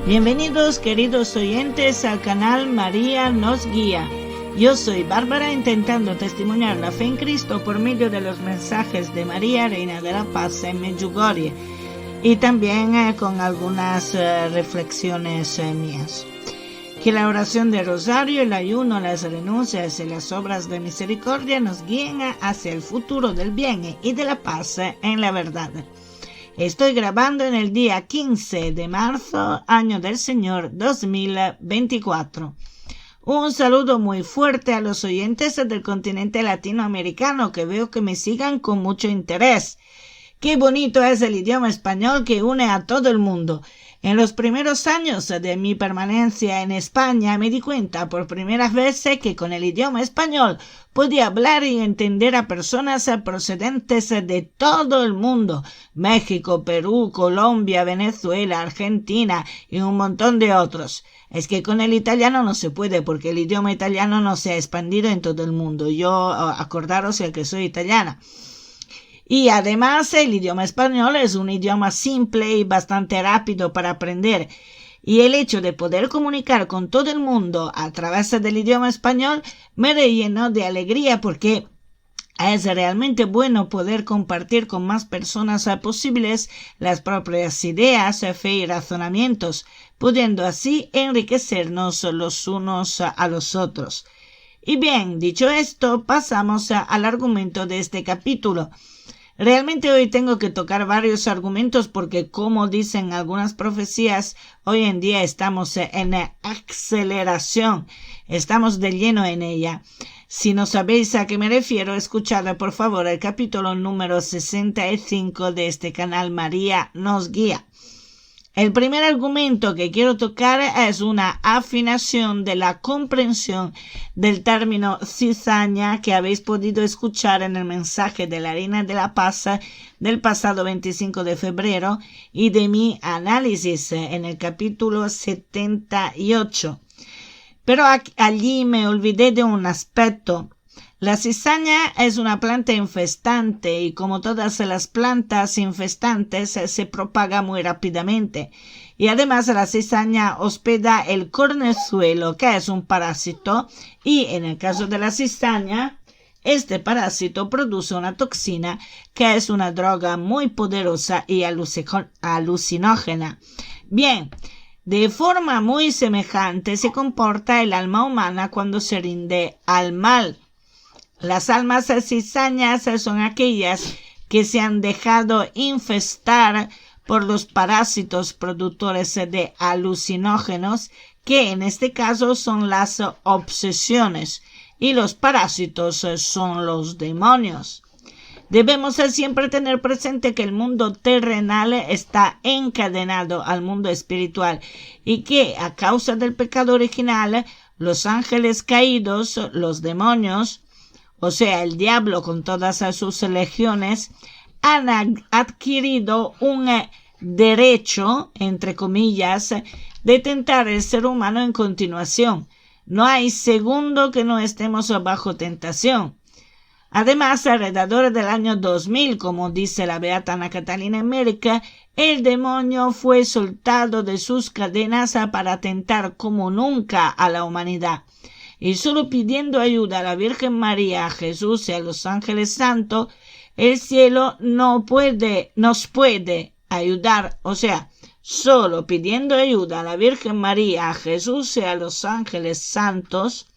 Bienvenidos, queridos oyentes, al canal María nos guía. Yo soy Bárbara, intentando testimoniar la fe en Cristo por medio de los mensajes de María, Reina de la Paz en Medjugorje, y también con algunas reflexiones mías. Que la oración de rosario, el ayuno, las renuncias y las obras de misericordia nos guíen hacia el futuro del bien y de la paz en la verdad. Estoy grabando en el día 15 de marzo, año del Señor 2024. Un saludo muy fuerte a los oyentes del continente latinoamericano, que veo que me sigan con mucho interés. Qué bonito es el idioma español que une a todo el mundo. En los primeros años de mi permanencia en España me di cuenta por primera vez que con el idioma español podía hablar y entender a personas procedentes de todo el mundo: México, Perú, Colombia, Venezuela, Argentina y un montón de otros. Es que con el italiano no se puede, porque el idioma italiano no se ha expandido en todo el mundo. Acordaros que soy italiana. Y además el idioma español es un idioma simple y bastante rápido para aprender. Y el hecho de poder comunicar con todo el mundo a través del idioma español me llenó de alegría, porque es realmente bueno poder compartir con más personas posibles las propias ideas, fe y razonamientos, pudiendo así enriquecernos los unos a los otros. Y bien, dicho esto, pasamos al argumento de este capítulo. Realmente hoy tengo que tocar varios argumentos porque, como dicen algunas profecías, hoy en día estamos en aceleración, estamos de lleno en ella. Si no sabéis a qué me refiero, escuchad por favor el capítulo número 65 de este canal María nos guía. El primer argumento que quiero tocar es una afinación de la comprensión del término cizaña que habéis podido escuchar en el mensaje de la Reina de la Paz del pasado 25 de febrero y de mi análisis en el capítulo 78. Pero allí me olvidé de un aspecto. La cizaña es una planta infestante y, como todas las plantas infestantes, se propaga muy rápidamente. Y además la cizaña hospeda el cornezuelo, que es un parásito, y en el caso de la cizaña, este parásito produce una toxina que es una droga muy poderosa y alucinógena. Bien, de forma muy semejante se comporta el alma humana cuando se rinde al mal. Las almas cizañas son aquellas que se han dejado infestar por los parásitos productores de alucinógenos, que en este caso son las obsesiones, y los parásitos son los demonios. Debemos siempre tener presente que el mundo terrenal está encadenado al mundo espiritual y que, a causa del pecado original, los ángeles caídos, los demonios, o sea, el diablo con todas sus legiones, han adquirido un derecho, entre comillas, de tentar el ser humano en continuación. No hay segundo que no estemos bajo tentación. Además, alrededor del año 2000, como dice la beata Ana Catalina Emmerich, el demonio fue soltado de sus cadenas para tentar como nunca a la humanidad. Y solo pidiendo ayuda a la Virgen María, a Jesús y a los ángeles santos, el cielo nos puede ayudar. O sea, solo pidiendo ayuda a la Virgen María, a Jesús y a los ángeles santos,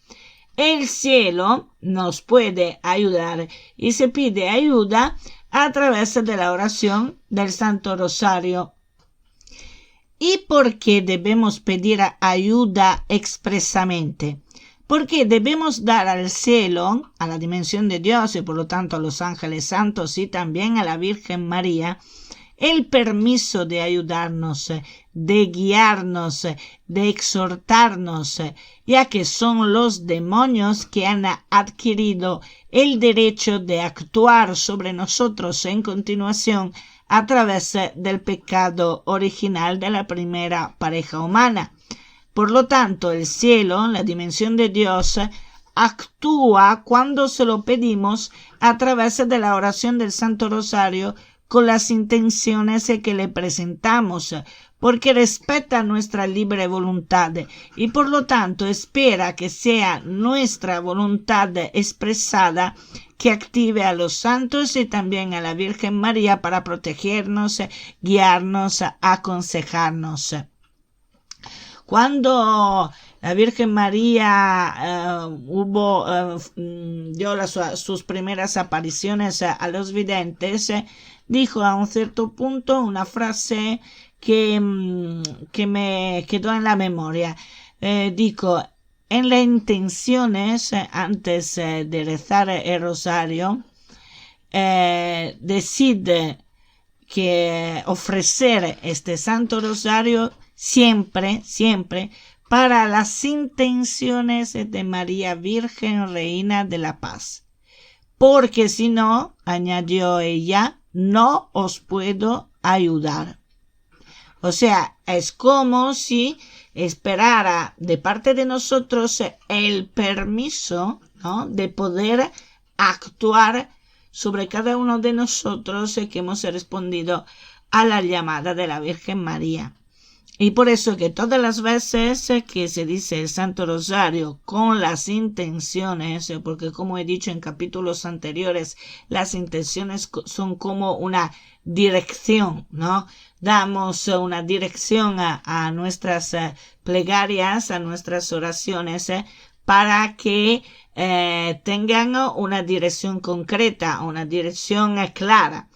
el cielo nos puede ayudar. Y se pide ayuda a través de la oración del Santo Rosario. ¿Y por qué debemos pedir ayuda expresamente? Porque debemos dar al cielo, a la dimensión de Dios y por lo tanto a los ángeles santos y también a la Virgen María, el permiso de ayudarnos, de guiarnos, de exhortarnos, ya que son los demonios que han adquirido el derecho de actuar sobre nosotros en continuación a través del pecado original de la primera pareja humana. Por lo tanto, el cielo, la dimensión de Dios, actúa cuando se lo pedimos a través de la oración del Santo Rosario con las intenciones que le presentamos. porque respeta nuestra libre voluntad y por lo tanto espera que sea nuestra voluntad expresada que active a los santos y también a la Virgen María para protegernos, guiarnos, aconsejarnos. Cuando la Virgen María dio sus primeras apariciones a los videntes, dijo a un cierto punto una frase que me quedó en la memoria. Dijo: en las intenciones, antes de rezar el rosario, decide que ofrecer este Santo Rosario siempre para las intenciones de María Virgen Reina de la Paz, porque si no, añadió ella, no os puedo ayudar. O sea, es como si esperara de parte de nosotros el permiso, ¿no?, de poder actuar sobre cada uno de nosotros que hemos respondido a la llamada de la Virgen María. Y por eso que todas las veces que se dice el Santo Rosario con las intenciones, porque como he dicho en capítulos anteriores, las intenciones son como una dirección, ¿no? Damos una dirección a nuestras plegarias, a nuestras oraciones, para que tengan una dirección concreta, una dirección clara.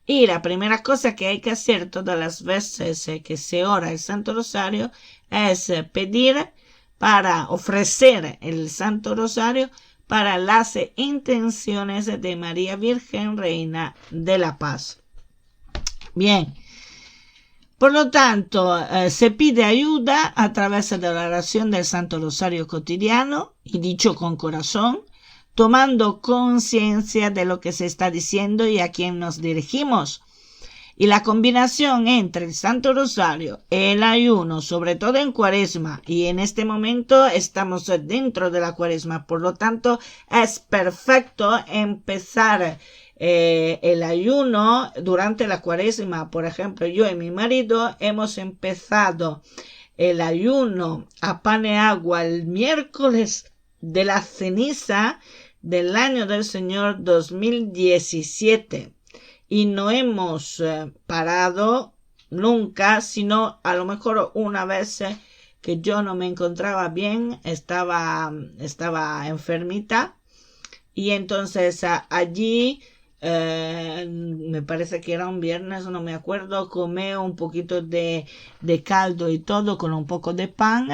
Y la primera cosa que hay que hacer todas las veces que se ora el Santo Rosario es pedir para ofrecer el Santo Rosario para las intenciones de María Virgen Reina de la Paz. Bien. Por lo tanto, se pide ayuda a través de la oración del Santo Rosario cotidiano y dicho con corazón, tomando conciencia de lo que se está diciendo y a quién nos dirigimos. Y la combinación entre el Santo Rosario, el ayuno, sobre todo en Cuaresma, y en este momento estamos dentro de la Cuaresma, por lo tanto es perfecto empezar el ayuno durante la Cuaresma. Por ejemplo, yo y mi marido hemos empezado el ayuno a pan y agua el miércoles de la ceniza del año del Señor 2017 y no hemos parado nunca, sino a lo mejor una vez que yo no me encontraba bien, estaba enfermita, y entonces allí me parece que era un viernes, no me acuerdo, comí un poquito de caldo y todo con un poco de pan.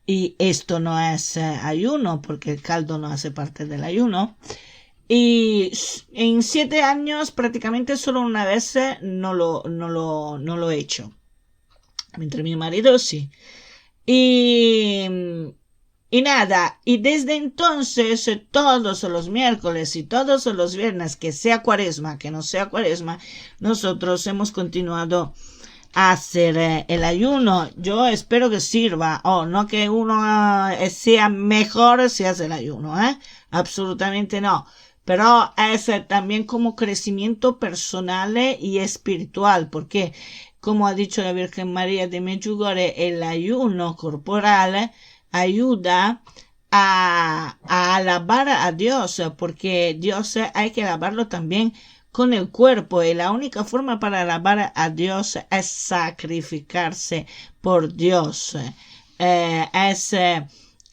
Y esto no es ayuno, porque el caldo no hace parte del ayuno. Y en 7 años prácticamente solo una vez no lo he hecho. Mientras mi marido sí. Y nada, y desde entonces todos los miércoles y todos los viernes, que sea Cuaresma, que no sea Cuaresma, nosotros hemos continuado a hacer el ayuno. Yo espero que sirva, no que uno sea mejor si hace el ayuno, absolutamente no, pero es también como crecimiento personal y espiritual, porque como ha dicho la Virgen María de Medjugorje, el ayuno corporal ayuda a alabar a Dios, porque Dios hay que alabarlo también con el cuerpo, y la única forma para alabar a Dios es sacrificarse por Dios, es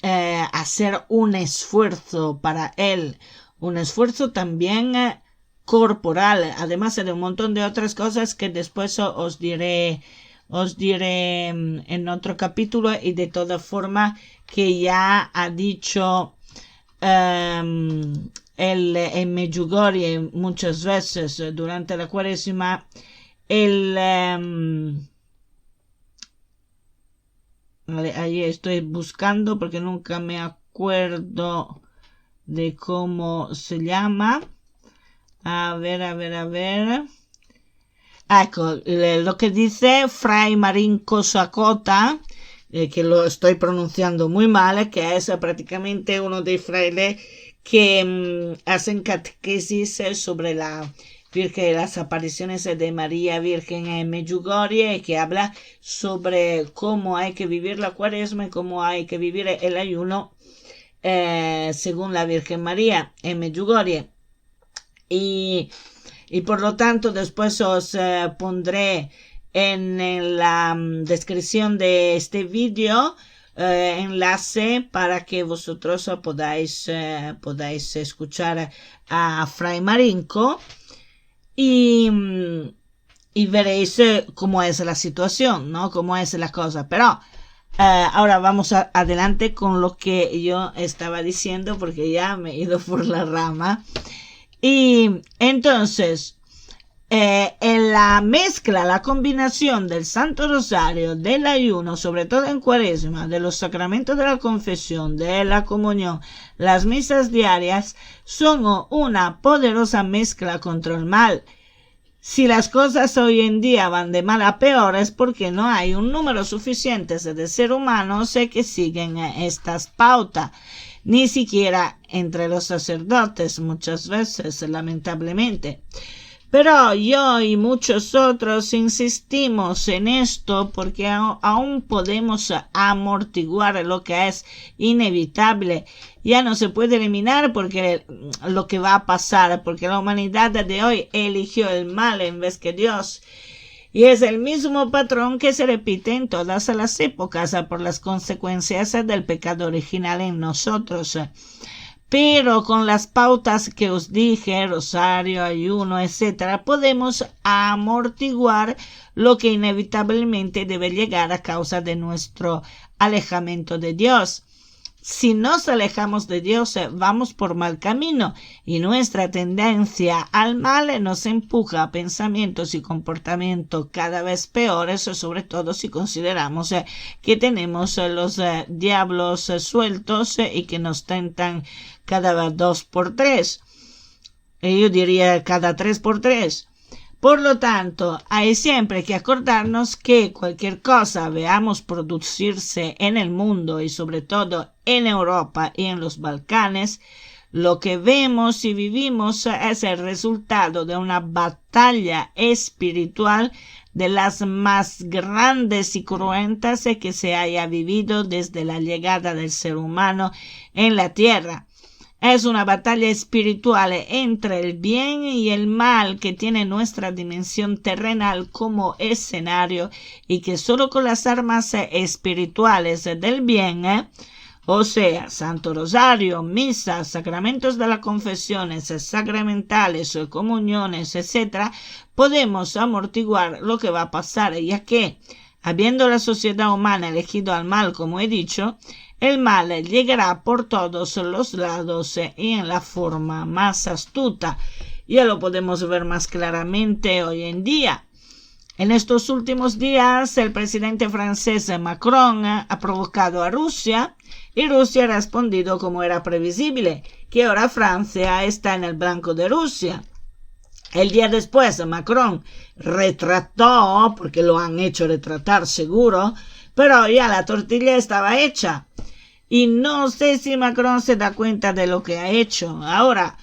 hacer un esfuerzo para Él, un esfuerzo también corporal, además de un montón de otras cosas que después os diré en otro capítulo, y de toda forma que ya ha dicho en Medjugorje muchas veces durante la Cuaresma, ahí estoy buscando porque nunca me acuerdo de cómo se llama. A ver. Ecco, lo que dice Fray Marín Cosacota, que lo estoy pronunciando muy mal, que es prácticamente uno de frailes que hacen catequesis sobre la las apariciones de María Virgen en Medjugorje, que habla sobre cómo hay que vivir la Cuaresma y cómo hay que vivir el ayuno según la Virgen María en Medjugorje. Y por lo tanto después os pondré en la descripción de este vídeo enlace para que vosotros podáis escuchar a Fray Marinko y veréis cómo es la situación, ¿no? Cómo es la cosa. Pero ahora vamos adelante con lo que yo estaba diciendo, porque ya me he ido por la rama. Y entonces, en la mezcla, la combinación del Santo Rosario, del ayuno, sobre todo en Cuaresma, de los sacramentos de la confesión, de la comunión, las misas diarias, son una poderosa mezcla contra el mal. Si las cosas hoy en día van de mal a peor es porque no hay un número suficiente de seres humanos que siguen estas pautas. Ni siquiera entre los sacerdotes muchas veces, lamentablemente. Pero yo y muchos otros insistimos en esto porque aún podemos amortiguar lo que es inevitable. Ya no se puede eliminar porque lo que va a pasar, porque la humanidad de hoy eligió el mal en vez que Dios. Y es el mismo patrón que se repite en todas las épocas por las consecuencias del pecado original en nosotros. Pero con las pautas que os dije, rosario, ayuno, etc., podemos amortiguar lo que inevitablemente debe llegar a causa de nuestro alejamiento de Dios. Si nos alejamos de Dios, vamos por mal camino y nuestra tendencia al mal nos empuja a pensamientos y comportamientos cada vez peores, sobre todo si consideramos que tenemos los diablos sueltos y que nos tentan cada 2 por 3. Yo diría cada 3 por 3. Por lo tanto, hay siempre que acordarnos que cualquier cosa veamos producirse en el mundo y sobre todo en Europa y en los Balcanes, lo que vemos y vivimos es el resultado de una batalla espiritual de las más grandes y cruentas que se haya vivido desde la llegada del ser humano en la tierra. Es una batalla espiritual entre el bien y el mal que tiene nuestra dimensión terrenal como escenario y que solo con las armas espirituales del bien, o sea, Santo Rosario, misas, sacramentos de las confesiones, sacramentales, comuniones, etc., podemos amortiguar lo que va a pasar, ya que, habiendo la sociedad humana elegido al mal, como he dicho, el mal llegará por todos los lados y en la forma más astuta. Ya lo podemos ver más claramente hoy en día. En estos últimos días, el presidente francés Macron ha provocado a Rusia y Rusia ha respondido como era previsible, que ahora Francia está en el blanco de Rusia. El día después, Macron retrató, porque lo han hecho retratar seguro, pero ya la tortilla estaba hecha. Y no sé si Macron se da cuenta de lo que ha hecho. Ahora,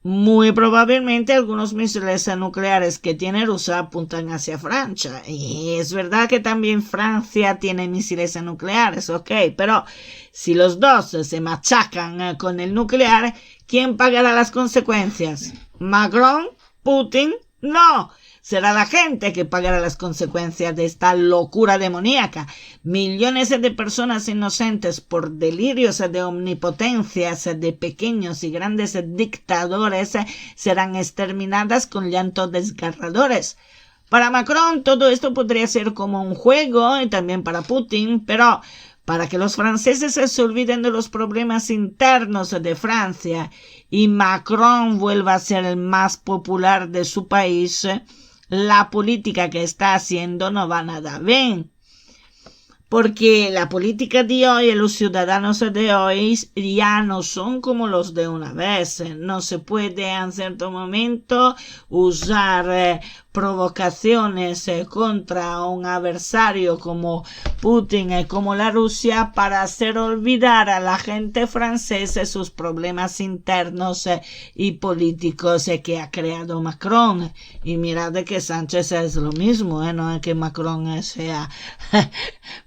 muy probablemente algunos misiles nucleares que tiene Rusia apuntan hacia Francia. Y es verdad que también Francia tiene misiles nucleares, ok. Pero si los dos se machacan con el nuclear, ¿quién pagará las consecuencias? ¿Macron? ¿Putin? No. Será la gente que pagará las consecuencias de esta locura demoníaca. Millones de personas inocentes por delirios de omnipotencias de pequeños y grandes dictadores serán exterminadas con llantos desgarradores. Para Macron todo esto podría ser como un juego y también para Putin, pero para que los franceses se olviden de los problemas internos de Francia y Macron vuelva a ser el más popular de su país, la política que está haciendo no va nada bien. Porque la política de hoy, los ciudadanos de hoy ya no son como los de una vez. No se puede en cierto momento usar provocaciones contra un adversario como Putin y como la Rusia para hacer olvidar a la gente francesa sus problemas internos y políticos que ha creado Macron. Y mirad que Sánchez es lo mismo, no es que Macron sea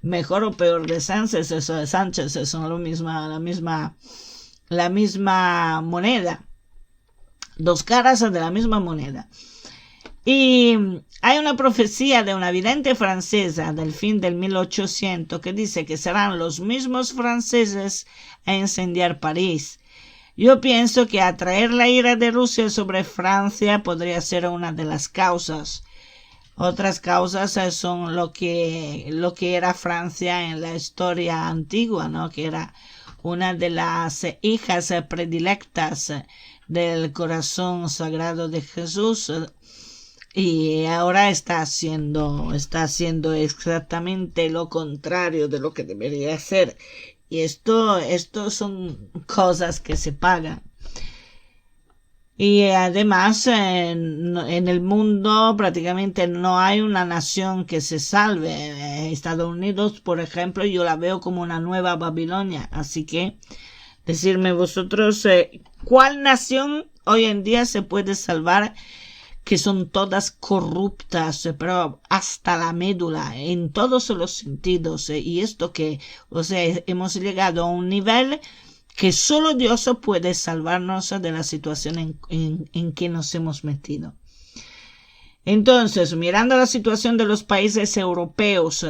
mejor o peor de Sánchez, eso de Sánchez son la misma moneda, dos caras de la misma moneda. Y hay una profecía de una vidente francesa del fin del 1800 que dice que serán los mismos franceses a incendiar París. Yo pienso que atraer la ira de Rusia sobre Francia podría ser una de las causas. Otras causas son lo que era Francia en la historia antigua, ¿no? Que era una de las hijas predilectas del corazón sagrado de Jesús, y ahora está haciendo exactamente lo contrario de lo que debería hacer. Y esto son cosas que se pagan. Y además en el mundo prácticamente no hay una nación que se salve. Estados Unidos, por ejemplo, yo la veo como una nueva Babilonia. Así que decirme vosotros, ¿cuál nación hoy en día se puede salvar? Que son todas corruptas, pero hasta la médula, en todos los sentidos. Y esto que, hemos llegado a un nivel que solo Dios puede salvarnos de la situación en que nos hemos metido. Entonces, mirando la situación de los países europeos,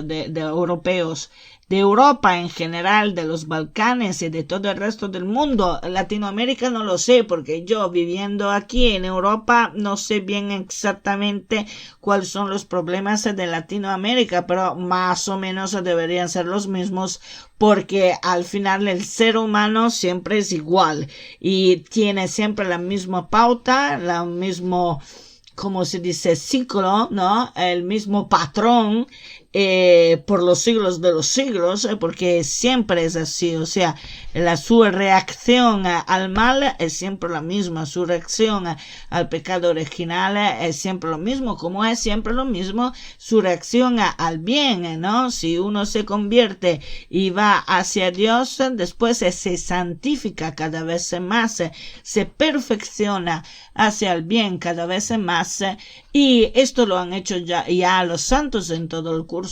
de Europa en general, de los Balcanes y de todo el resto del mundo, Latinoamérica no lo sé, porque yo viviendo aquí en Europa no sé bien exactamente cuáles son los problemas de Latinoamérica, pero más o menos deberían ser los mismos, porque al final el ser humano siempre es igual y tiene siempre la misma pauta, la mismo, como se dice, ciclo, ¿no? El mismo patrón por los siglos de los siglos, porque siempre es así. Su reacción al mal es siempre la misma, su reacción al pecado original es siempre lo mismo, como es siempre lo mismo su reacción al bien, ¿no? Si uno se convierte y va hacia Dios, después se santifica cada vez más, se perfecciona hacia el bien cada vez más, y esto lo han hecho ya los santos en todo el curso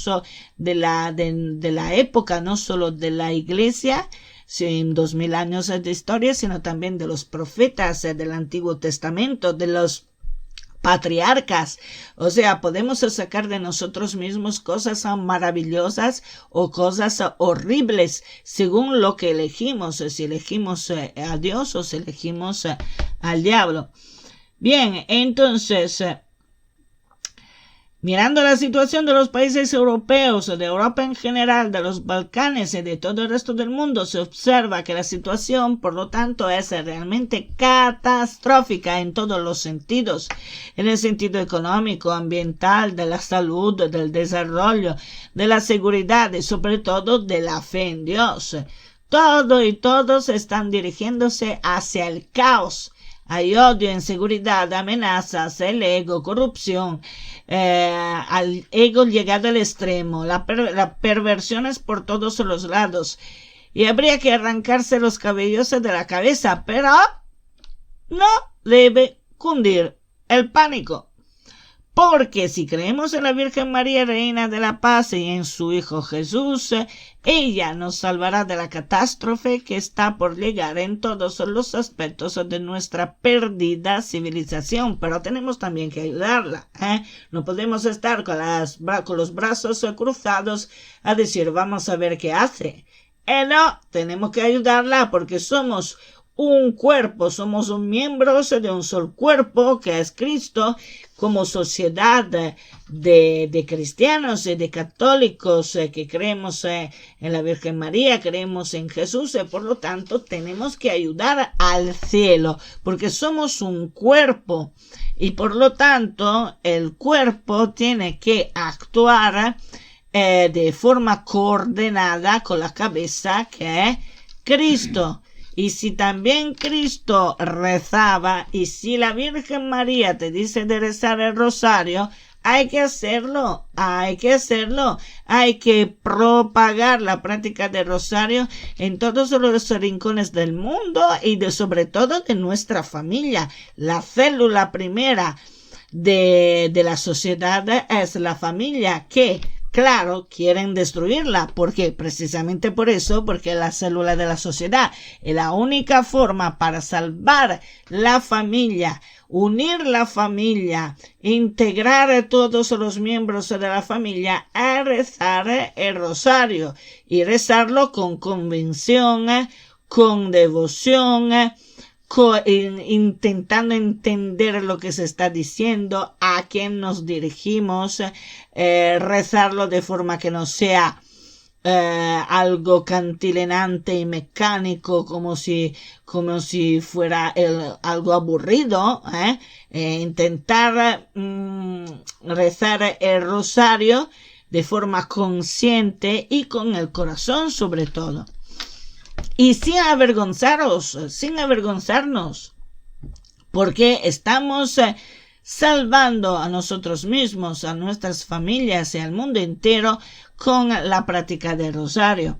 de la época, no solo de la iglesia, sin 2000 años de historia, sino también de los profetas del Antiguo Testamento, de los patriarcas. Podemos sacar de nosotros mismos cosas maravillosas o cosas horribles según lo que elegimos, si elegimos a Dios o si elegimos al diablo. Bien, entonces, mirando la situación de los países europeos, de Europa en general, de los Balcanes y de todo el resto del mundo, se observa que la situación, por lo tanto, es realmente catastrófica en todos los sentidos, en el sentido económico, ambiental, de la salud, del desarrollo, de la seguridad y sobre todo de la fe en Dios. Todo y todos están dirigiéndose hacia el caos. Hay odio, inseguridad, amenazas, el ego, corrupción, al ego llegado al extremo, la perversiones por todos los lados. Y habría que arrancarse los cabellos de la cabeza, pero no debe cundir el pánico. Porque si creemos en la Virgen María, Reina de la Paz, y en su Hijo Jesús, ella nos salvará de la catástrofe que está por llegar en todos los aspectos de nuestra perdida civilización. Pero tenemos también que ayudarla, No podemos estar con los brazos cruzados a decir, vamos a ver qué hace. No, tenemos que ayudarla porque somos un cuerpo, somos miembros de un solo cuerpo que es Cristo, como sociedad de cristianos y de católicos que creemos en la Virgen María, creemos en Jesús, por lo tanto tenemos que ayudar al cielo, porque somos un cuerpo y por lo tanto el cuerpo tiene que actuar de forma coordinada con la cabeza que es Cristo. Y si también Cristo rezaba, y si la Virgen María te dice de rezar el rosario, hay que hacerlo, hay que propagar la práctica del rosario en todos los rincones del mundo y sobre todo de nuestra familia. La célula primera de la sociedad es la familia, que claro, quieren destruirla. ¿Por qué? Precisamente por eso, porque es la célula de la sociedad. Y la única forma para salvar la familia, unir la familia, integrar a todos los miembros de la familia, es rezar el rosario. Y rezarlo con convicción, con devoción, intentando entender lo que se está diciendo, a quién nos dirigimos, rezarlo de forma que no sea algo cantilenante y mecánico, como si fuera algo aburrido, intentar rezar el rosario de forma consciente y con el corazón sobre todo. Y sin avergonzarnos, porque estamos salvando a nosotros mismos, a nuestras familias y al mundo entero con la práctica del rosario.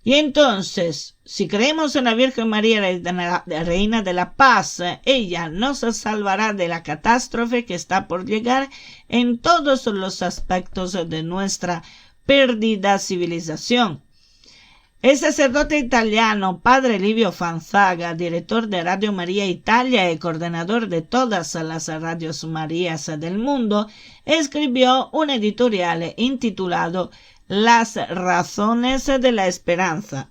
Y entonces, si creemos en la Virgen María, Reina de la Paz, ella nos salvará de la catástrofe que está por llegar en todos los aspectos de nuestra perdida civilización. El sacerdote italiano Padre Livio Fanzaga, director de Radio María Italia y coordinador de todas las radios Marías del mundo, escribió un editorial intitulado Las razones de la esperanza.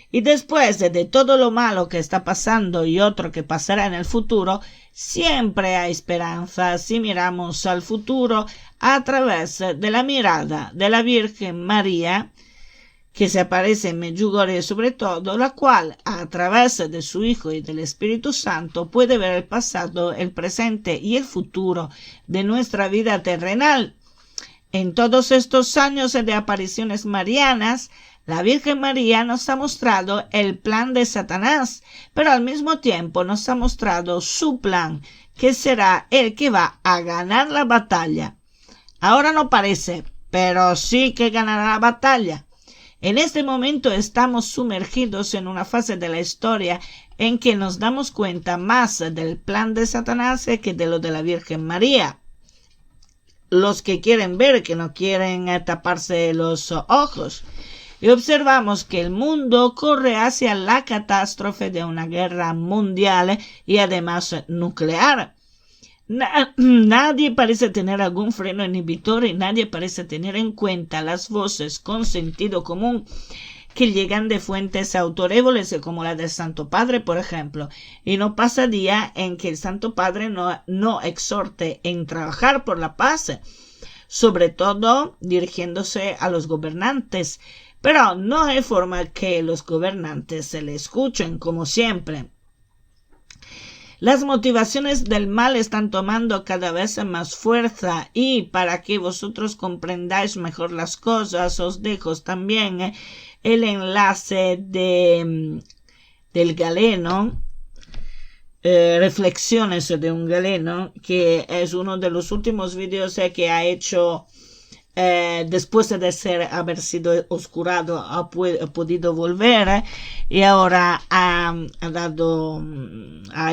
Y después de todo lo malo que está pasando y otro que pasará en el futuro, siempre hay esperanza si miramos al futuro a través de la mirada de la Virgen María, que se aparece en Medjugorje sobre todo, la cual, a través de su Hijo y del Espíritu Santo, puede ver el pasado, el presente y el futuro de nuestra vida terrenal. En todos estos años de apariciones marianas, la Virgen María nos ha mostrado el plan de Satanás, pero al mismo tiempo nos ha mostrado su plan, que será el que va a ganar la batalla. Ahora no parece, pero sí que ganará la batalla. En este momento estamos sumergidos en una fase de la historia en que nos damos cuenta más del plan de Satanás que de lo de la Virgen María. Los que quieren ver, que no quieren taparse los ojos. Y observamos que el mundo corre hacia la catástrofe de una guerra mundial y además nuclear. Nadie parece tener algún freno inhibitor y nadie parece tener en cuenta las voces con sentido común que llegan de fuentes autorévoles como la del Santo Padre, por ejemplo. Y no pasa día en que el Santo Padre no exhorte en trabajar por la paz, sobre todo dirigiéndose a los gobernantes. Pero no hay forma que los gobernantes se le escuchen, como siempre. Las motivaciones del mal están tomando cada vez más fuerza y para que vosotros comprendáis mejor las cosas os dejo también el enlace del Galeno, Reflexiones de un Galeno, que es uno de los últimos vídeos que ha hecho después de haber sido oscurado, ha podido volver y ahora ha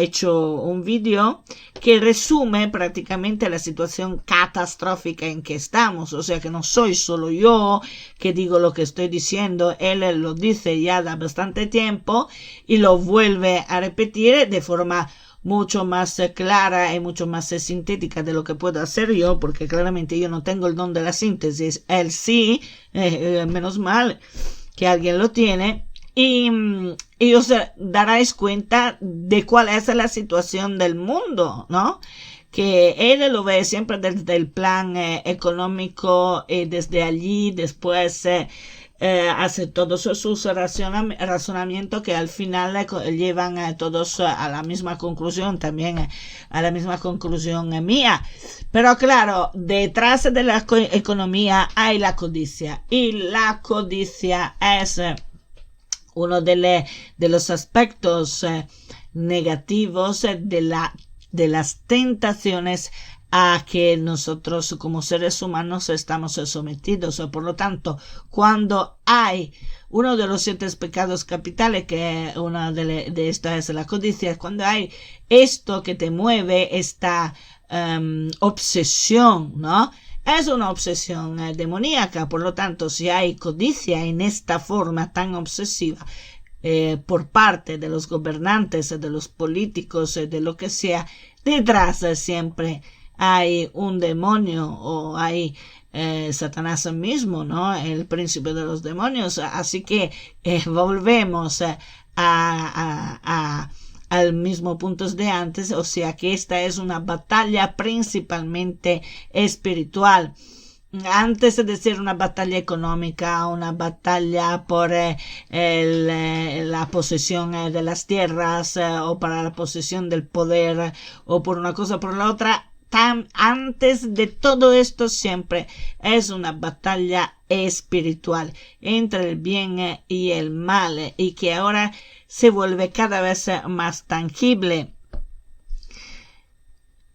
hecho un vídeo que resume prácticamente la situación catastrófica en que estamos. O sea que no soy solo yo que digo lo que estoy diciendo, él lo dice ya da bastante tiempo y lo vuelve a repetir de forma mucho más clara y mucho más sintética de lo que puedo hacer yo, porque claramente yo no tengo el don de la síntesis, él sí, menos mal que alguien lo tiene, y os daréis cuenta de cuál es la situación del mundo, ¿no? Que él lo ve siempre desde el plan económico y desde allí después hace todos sus razonamientos que al final llevan a todos a la misma conclusión, también a la misma conclusión mía. Pero claro, detrás de la economía hay la codicia, y la codicia es uno de los aspectos negativos de las tentaciones a que nosotros como seres humanos estamos sometidos. Por lo tanto, cuando hay uno de los 7 pecados capitales, que una de estas es la codicia, cuando hay esto que te mueve, esta obsesión, ¿no? Es una obsesión demoníaca. Por lo tanto, si hay codicia en esta forma tan obsesiva por parte de los gobernantes, de los políticos, de lo que sea, detrás siempre hay un demonio, o hay Satanás mismo, ¿no? El príncipe de los demonios. Así que volvemos al mismo punto de antes, o sea que esta es una batalla principalmente espiritual. Antes de ser una batalla económica, una batalla por la posesión de las tierras, o para la posesión del poder, o por una cosa o por la otra, antes de todo esto siempre es una batalla espiritual entre el bien y el mal, y que ahora se vuelve cada vez más tangible.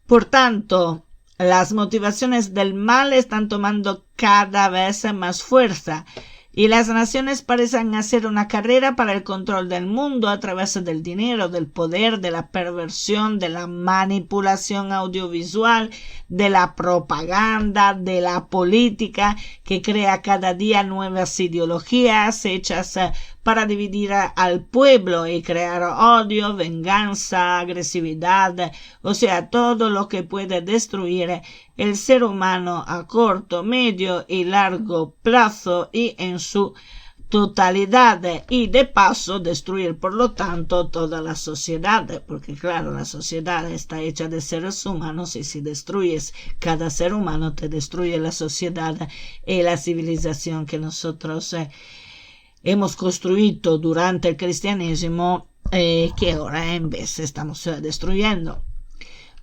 Por tanto, las motivaciones del mal están tomando cada vez más fuerza, y las naciones parecen hacer una carrera para el control del mundo a través del dinero, del poder, de la perversión, de la manipulación audiovisual, de la propaganda, de la política, que crea cada día nuevas ideologías hechas para dividir al pueblo y crear odio, venganza, agresividad, o sea, todo lo que puede destruir el ser humano a corto, medio y largo plazo y en su totalidad, y de paso destruir por lo tanto toda la sociedad, porque claro, la sociedad está hecha de seres humanos, y si destruyes cada ser humano te destruye la sociedad y la civilización que nosotros hemos construido durante el cristianismo, que ahora en vez estamos destruyendo.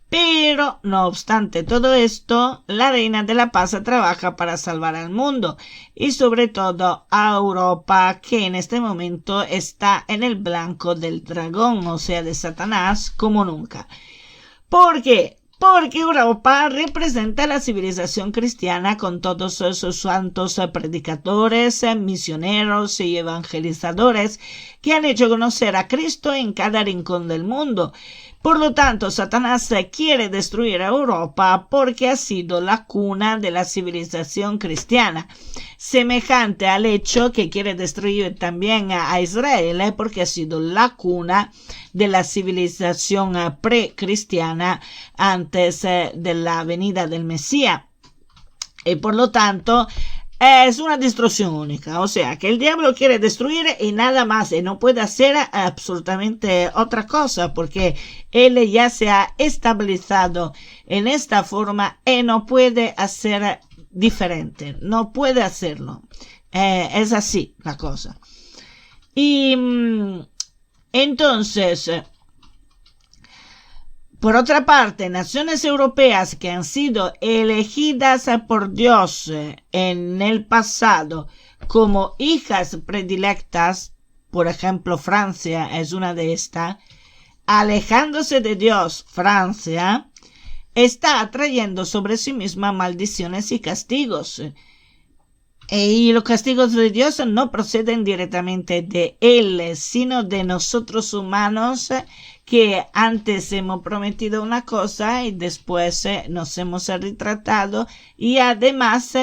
Pero, no obstante todo esto, la Reina de la Paz trabaja para salvar al mundo, y sobre todo a Europa, que en este momento está en el blanco del dragón, o sea, de Satanás, como nunca. ¿Por qué? Porque Europa representa la civilización cristiana con todos esos santos predicadores, misioneros y evangelizadores que han hecho conocer a Cristo en cada rincón del mundo. Por lo tanto, Satanás quiere destruir a Europa porque ha sido la cuna de la civilización cristiana, semejante al hecho que quiere destruir también a Israel porque ha sido la cuna de la civilización precristiana antes de la venida del Mesías. Y por lo tanto, es una destrucción única, o sea que el diablo quiere destruir y nada más, y no puede hacer absolutamente otra cosa, porque él ya se ha estabilizado en esta forma y no puede hacer diferente, no puede hacerlo. Es así la cosa. Y entonces, por otra parte, naciones europeas que han sido elegidas por Dios en el pasado como hijas predilectas, por ejemplo, Francia es una de estas, alejándose de Dios, Francia está atrayendo sobre sí misma maldiciones y castigos. Y los castigos de Dios no proceden directamente de Él, sino de nosotros humanos, que antes hemos prometido una cosa y después nos hemos retratado, y además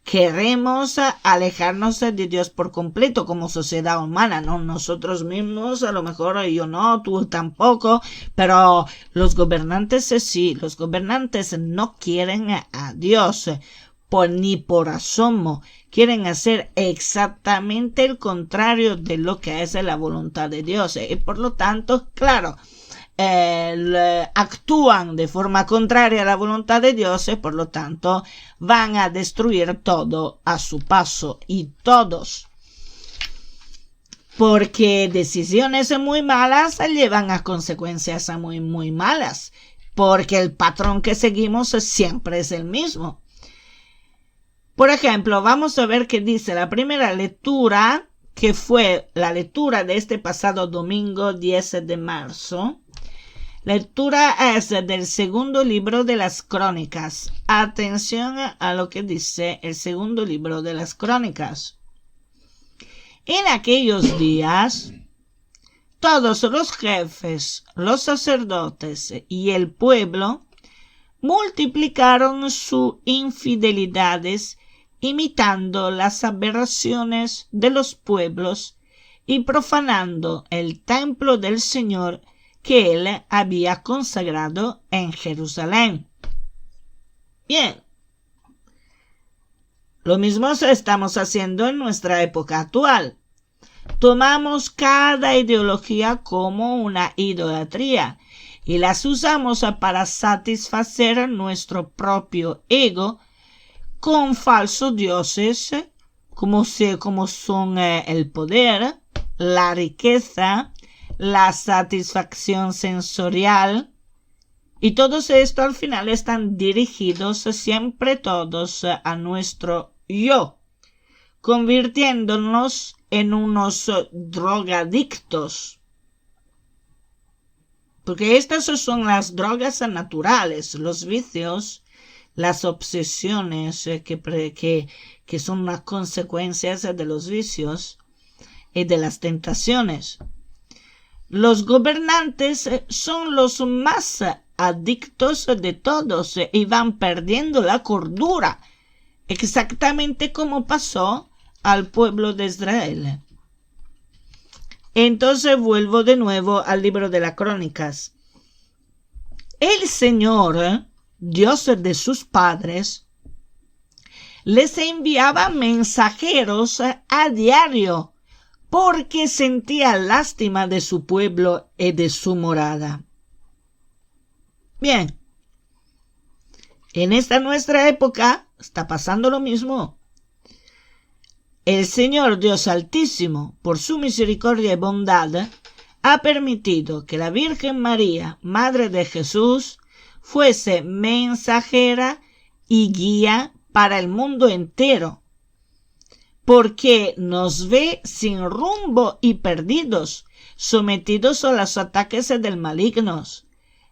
queremos alejarnos de Dios por completo como sociedad humana, no nosotros mismos, a lo mejor yo no, tú tampoco, pero los gobernantes sí, los gobernantes no quieren a Dios ni por asomo, quieren hacer exactamente el contrario de lo que es la voluntad de Dios, y por lo tanto, claro, actúan de forma contraria a la voluntad de Dios, y por lo tanto van a destruir todo a su paso, y todos, porque decisiones muy malas llevan a consecuencias muy muy malas, porque el patrón que seguimos siempre es el mismo. Por ejemplo, vamos a ver qué dice la primera lectura que fue la lectura de este pasado domingo 10 de marzo. Lectura es del segundo libro de las Crónicas. Atención a lo que dice el segundo libro de las Crónicas. En aquellos días, todos los jefes, los sacerdotes y el pueblo multiplicaron sus infidelidades, imitando las aberraciones de los pueblos y profanando el templo del Señor que él había consagrado en Jerusalén. Bien, lo mismo estamos haciendo en nuestra época actual. Tomamos cada ideología como una idolatría y las usamos para satisfacer nuestro propio ego con falsos dioses como son el poder, la riqueza, la satisfacción sensorial, y todos estos al final están dirigidos siempre todos a nuestro yo, convirtiéndonos en unos drogadictos. Porque estas son las drogas naturales, los vicios, las obsesiones que son las consecuencias de los vicios y de las tentaciones. Los gobernantes son los más adictos de todos y van perdiendo la cordura, exactamente como pasó al pueblo de Israel. Entonces vuelvo de nuevo al libro de las Crónicas. El Señor, Dios de sus padres, les enviaba mensajeros a diario porque sentía lástima de su pueblo y de su morada. Bien, en esta nuestra época está pasando lo mismo. El Señor Dios Altísimo, por su misericordia y bondad, ha permitido que la Virgen María, Madre de Jesús, fuese mensajera y guía para el mundo entero, porque nos ve sin rumbo y perdidos, sometidos a los ataques del maligno.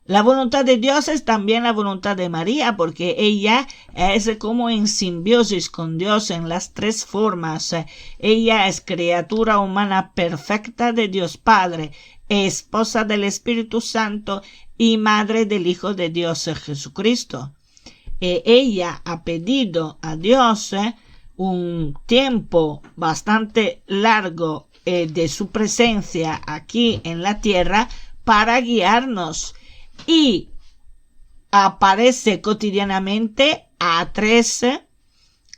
La voluntad de Dios es también la voluntad de María, porque ella es como en simbiosis con Dios en las tres formas. Ella es criatura humana perfecta de Dios Padre, esposa del Espíritu Santo y madre del Hijo de Dios Jesucristo. Ella ha pedido a Dios un tiempo bastante largo de su presencia aquí en la tierra para guiarnos, y aparece cotidianamente a 3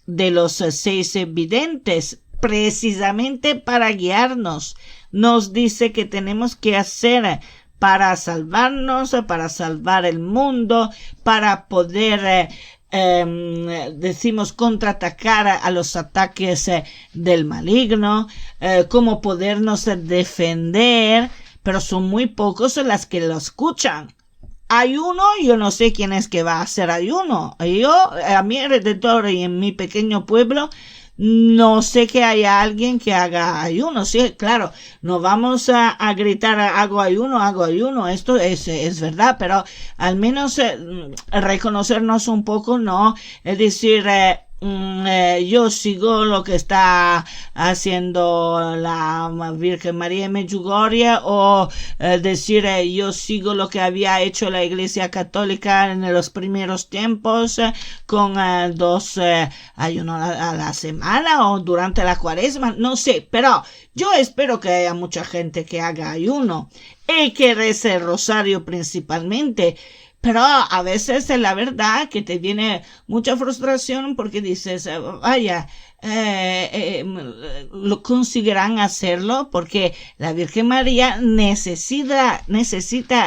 de los 6 videntes precisamente para guiarnos. Nos dice que tenemos que hacer para salvarnos, para salvar el mundo, para poder decimos contraatacar a los ataques del maligno, cómo podernos defender, pero son muy pocos las que lo escuchan. Ayuno, yo no sé quién es que va a hacer ayuno. Yo, a mi alrededor y en mi pequeño pueblo, no sé que haya alguien que haga ayuno. Sí, claro, no vamos a gritar hago ayuno, esto es verdad, pero al menos reconocernos un poco, ¿no? Es decir, yo sigo lo que está haciendo la Virgen María en Medjugorje, o decir yo sigo lo que había hecho la Iglesia Católica en los primeros tiempos con 2 ayunos a la semana o durante la Cuaresma, no sé, pero yo espero que haya mucha gente que haga ayuno y que rece el rosario principalmente. Pero a veces la verdad que te viene mucha frustración porque dices, vaya, lo conseguirán hacerlo, porque la Virgen María necesita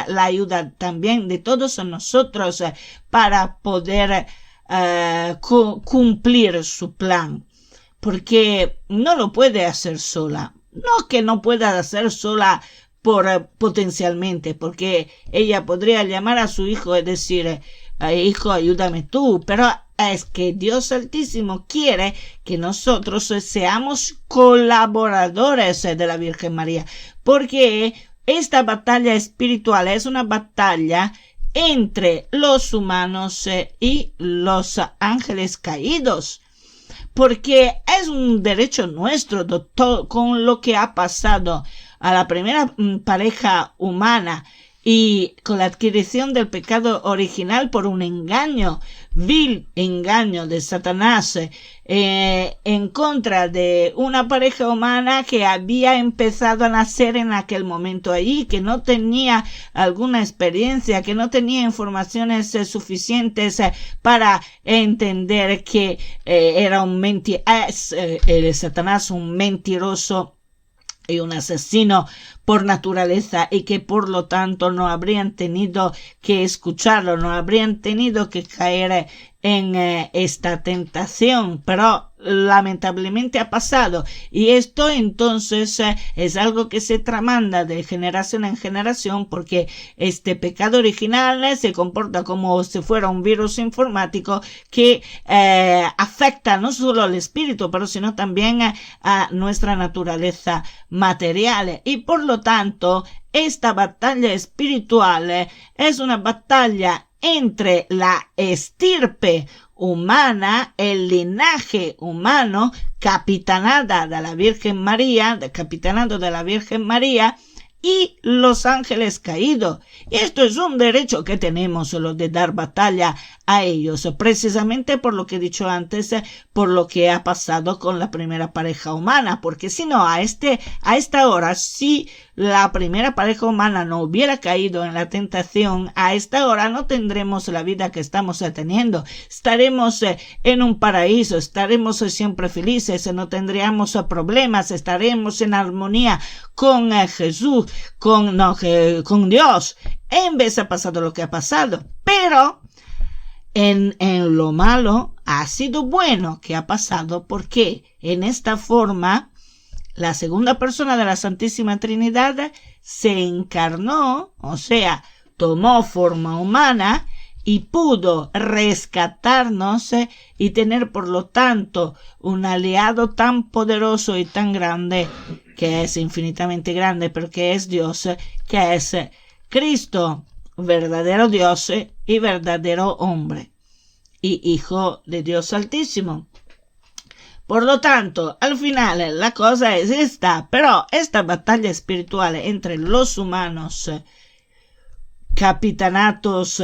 la ayuda también de todos nosotros para poder cumplir su plan, porque no lo puede hacer sola. No que no pueda hacer sola potencialmente, porque ella podría llamar a su hijo y decir, hijo, ayúdame tú, pero es que Dios Altísimo quiere que nosotros seamos colaboradores de la Virgen María, porque esta batalla espiritual es una batalla entre los humanos y los ángeles caídos, porque es un derecho nuestro, doctor, con lo que ha pasado a la primera pareja humana y con la adquisición del pecado original por un engaño, vil engaño de Satanás en contra de una pareja humana que había empezado a nacer en aquel momento allí, que no tenía alguna experiencia, que no tenía informaciones suficientes para entender que era Satanás un mentiroso y un asesino por naturaleza, y que por lo tanto no habrían tenido que escucharlo, no habrían tenido que caer en esta tentación, pero lamentablemente ha pasado, y esto entonces es algo que se tramanda de generación en generación, porque este pecado original se comporta como si fuera un virus informático que afecta no solo al espíritu, pero sino también a nuestra naturaleza material, y por lo tanto esta batalla espiritual es una batalla entre la estirpe humana, el linaje humano, capitanado de la Virgen María, y los ángeles caídos. Y esto es un derecho que tenemos, lo de dar batalla a ellos, precisamente por lo que he dicho antes, por lo que ha pasado con la primera pareja humana, porque si no, a esta hora, si la primera pareja humana no hubiera caído en la tentación, a esta hora no tendremos la vida que estamos teniendo. Estaremos en un paraíso, estaremos siempre felices, no tendríamos problemas, estaremos en armonía con Jesús, con Dios. En vez ha pasado lo que ha pasado, pero en lo malo ha sido bueno que ha pasado, porque en esta forma la segunda persona de la Santísima Trinidad se encarnó, o sea, tomó forma humana y pudo rescatarnos y tener por lo tanto un aliado tan poderoso y tan grande, que es infinitamente grande, pero que es Dios, que es Cristo, verdadero Dios y verdadero hombre, y Hijo de Dios Altísimo. Por lo tanto, al final la cosa es esta, pero esta batalla espiritual entre los humanos, capitanatos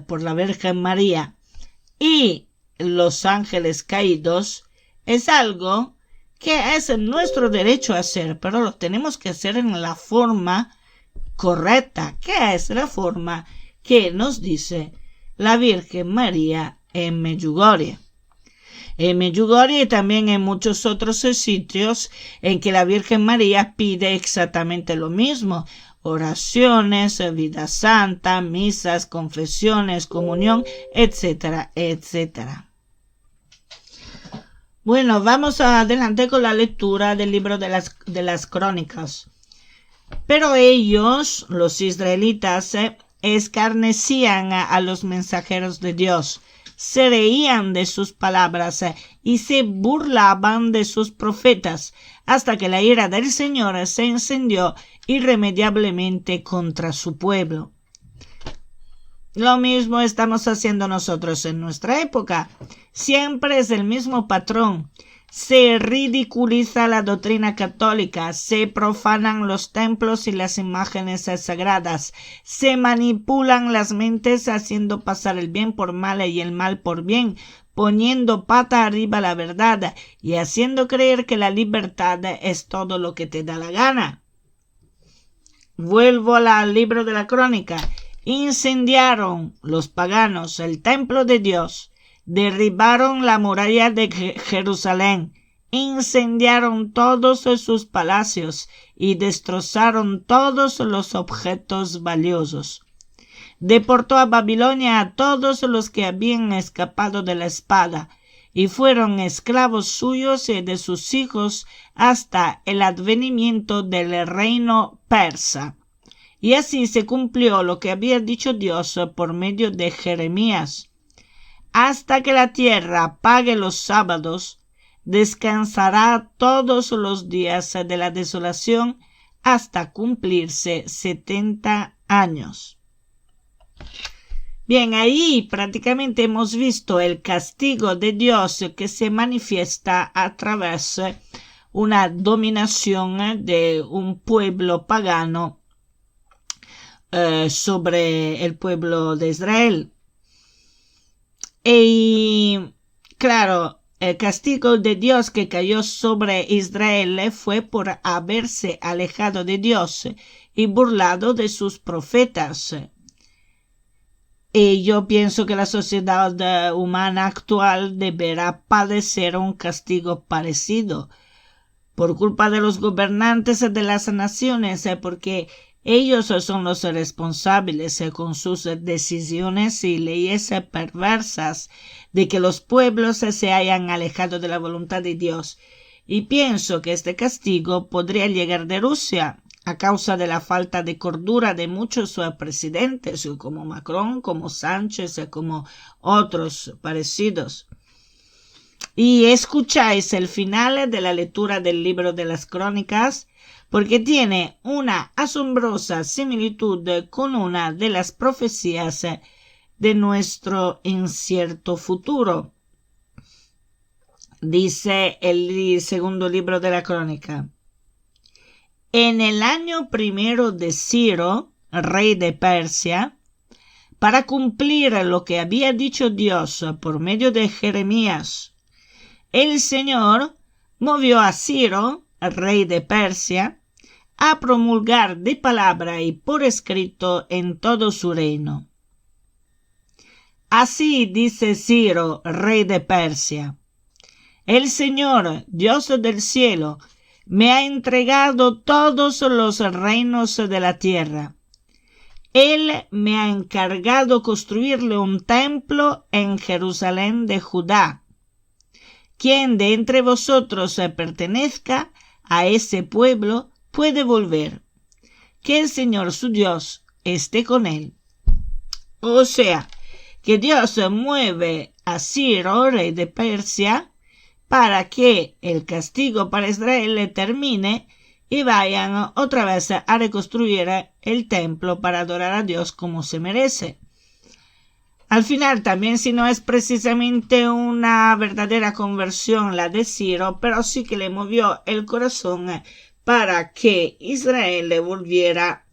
por la Virgen María, y los ángeles caídos, es algo que es nuestro derecho a hacer, pero lo tenemos que hacer en la forma correcta, que es la forma que nos dice la Virgen María en Medjugorje. En Medjugorje y también en muchos otros sitios en que la Virgen María pide exactamente lo mismo: oraciones, vida santa, misas, confesiones, comunión, etcétera, etcétera. Bueno, vamos adelante con la lectura del libro de las Crónicas. Pero ellos, los israelitas, escarnecían a los mensajeros de Dios, se reían de sus palabras y se burlaban de sus profetas, hasta que la ira del Señor se encendió irremediablemente contra su pueblo. Lo mismo estamos haciendo nosotros en nuestra época. Siempre es el mismo patrón. Se ridiculiza la doctrina católica, se profanan los templos y las imágenes sagradas, se manipulan las mentes haciendo pasar el bien por mal y el mal por bien, poniendo pata arriba la verdad y haciendo creer que la libertad es todo lo que te da la gana. Vuelvo al libro de la Crónica. Incendiaron los paganos el templo de Dios, derribaron la muralla de Jerusalén, incendiaron todos sus palacios y destrozaron todos los objetos valiosos. Deportó a Babilonia a todos los que habían escapado de la espada, y fueron esclavos suyos y de sus hijos hasta el advenimiento del reino persa. y así se cumplió lo que había dicho Dios por medio de Jeremías. Hasta que la tierra pague los sábados, descansará todos los días de la desolación hasta cumplirse 70 años. Bien, ahí prácticamente hemos visto el castigo de Dios que se manifiesta a través de una dominación de un pueblo pagano sobre el pueblo de Israel. Y claro, el castigo de Dios que cayó sobre Israel fue por haberse alejado de Dios y burlado de sus profetas. Y yo pienso que la sociedad humana actual deberá padecer un castigo parecido por culpa de los gobernantes de las naciones, porque ellos son los responsables con sus decisiones y leyes perversas de que los pueblos se hayan alejado de la voluntad de Dios. Y pienso que este castigo podría llegar de Rusia a causa de la falta de cordura de muchos presidentes, como Macron, como Sánchez, como otros parecidos. Y escucháis el final de la lectura del libro de las Crónicas, porque tiene una asombrosa similitud con una de las profecías de nuestro incierto futuro. Dice el segundo libro de la Crónica: en el año primero de Ciro, rey de Persia, para cumplir lo que había dicho Dios por medio de Jeremías, el Señor movió a Ciro, rey de Persia, a promulgar de palabra y por escrito en todo su reino. Así dice Ciro, rey de Persia: el Señor, Dios del cielo, me ha entregado todos los reinos de la tierra. Él me ha encargado construirle un templo en Jerusalén de Judá. Quien de entre vosotros pertenezca a ese pueblo puede volver. Que el Señor su Dios esté con él. O sea, que Dios mueve a Ciro, rey de Persia, para que el castigo para Israel termine y vayan otra vez a reconstruir el templo para adorar a Dios como se merece. Al final también, si no es precisamente una verdadera conversión la de Ciro, pero sí que le movió el corazón para que Israel le volviera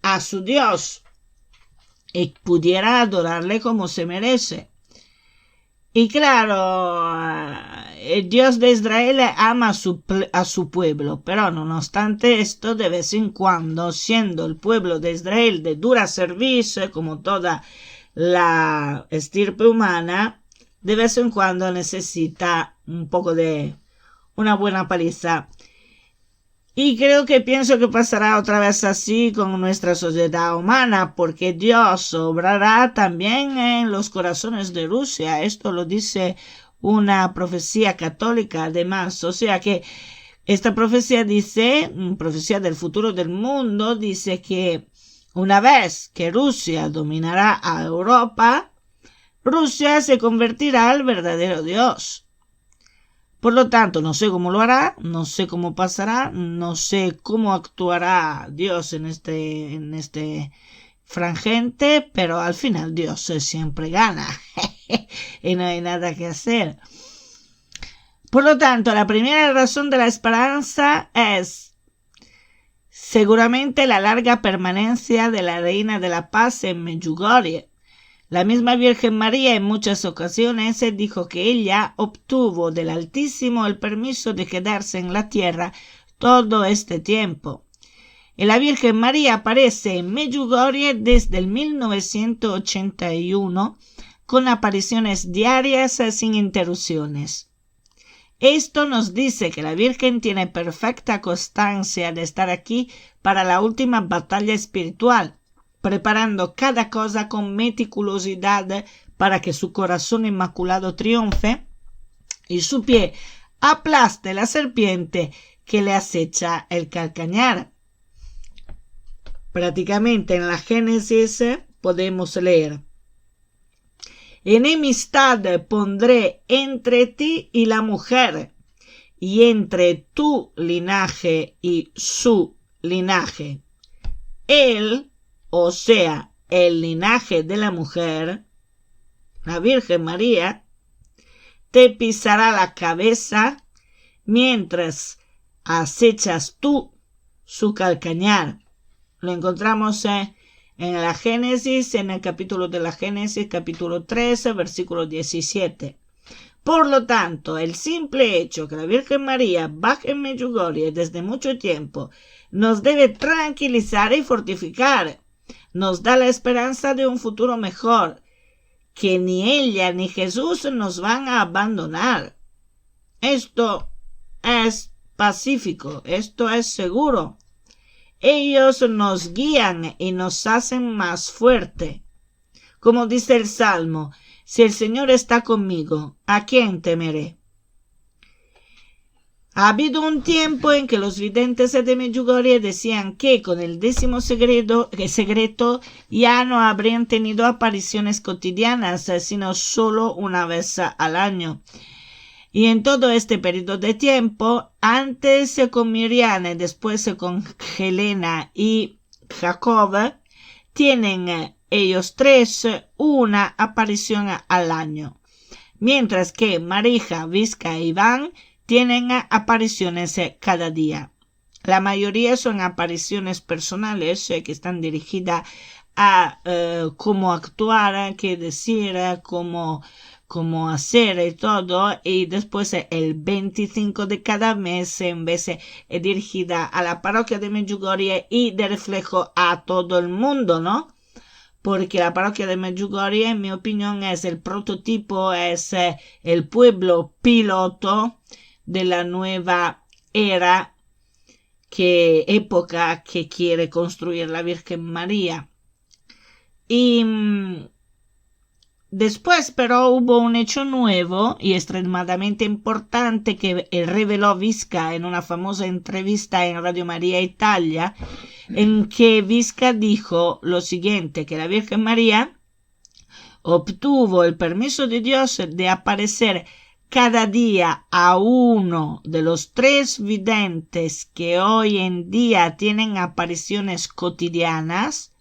a su Dios y pudiera adorarle como se merece. Y claro, el Dios de Israel ama a su pueblo, pero no obstante esto, de vez en cuando, siendo el pueblo de Israel de dura servicio, como toda la estirpe humana, de vez en cuando necesita un poco de una buena paliza. Y pienso que pasará otra vez así con nuestra sociedad humana, porque Dios obrará también en los corazones de Rusia. Esto lo dice una profecía católica, además. O sea que esta profecía dice, profecía del futuro del mundo, dice que una vez que Rusia dominará a Europa, Rusia se convertirá al verdadero Dios. Por lo tanto, no sé cómo lo hará, no sé cómo pasará, no sé cómo actuará Dios en este frangente, pero al final Dios siempre gana y no hay nada que hacer. Por lo tanto, la primera razón de la esperanza es seguramente la larga permanencia de la Reina de la Paz en Medjugorje. La misma Virgen María en muchas ocasiones dijo que ella obtuvo del Altísimo el permiso de quedarse en la tierra todo este tiempo. Y la Virgen María aparece en Medjugorje desde el 1981 con apariciones diarias sin interrupciones. Esto nos dice que la Virgen tiene perfecta constancia de estar aquí para la última batalla espiritual, preparando cada cosa con meticulosidad para que su corazón inmaculado triunfe y su pie aplaste la serpiente que le acecha el calcañar. Prácticamente en la Génesis podemos leer: enemistad pondré entre ti y la mujer, y entre tu linaje y su linaje. Él, o sea, el linaje de la mujer, la Virgen María, te pisará la cabeza, mientras acechas tú su calcañar. Lo encontramos en la Génesis, en el capítulo de la Génesis, capítulo 13, versículo 17. Por lo tanto, el simple hecho que la Virgen María baje en Medjugorje desde mucho tiempo nos debe tranquilizar y fortificar. Nos da la esperanza de un futuro mejor, que ni ella ni Jesús nos van a abandonar. Esto es pacífico, esto es seguro. Ellos nos guían y nos hacen más fuerte. Como dice el Salmo: si el Señor está conmigo, ¿a quién temeré? Ha habido un tiempo en que los videntes de Medjugorje decían que con el 10º secreto ya no habrían tenido apariciones cotidianas, sino solo una vez al año. Y en todo este periodo de tiempo, antes con Miriam y después con Helena y Jacob, tienen ellos tres una aparición al año, mientras que Marija, Visca e Iván tienen apariciones cada día. La mayoría son apariciones personales que están dirigidas a cómo actuar, qué decir, cómo hacer y todo, y después el 25 de cada mes en vez dirigida a la parroquia de Medjugorje y de reflejo a todo el mundo, ¿no? Porque la parroquia de Medjugorje, en mi opinión, es el prototipo, es el pueblo piloto de la nueva era, época que quiere construir la Virgen María. Y después, pero hubo un hecho nuevo y extremadamente importante que reveló Visca en una famosa entrevista en Radio María Italia, en que Visca dijo lo siguiente: que la Virgen María obtuvo el permiso de Dios de aparecer cada día a uno de los 3 videntes que hoy en día tienen apariciones cotidianas,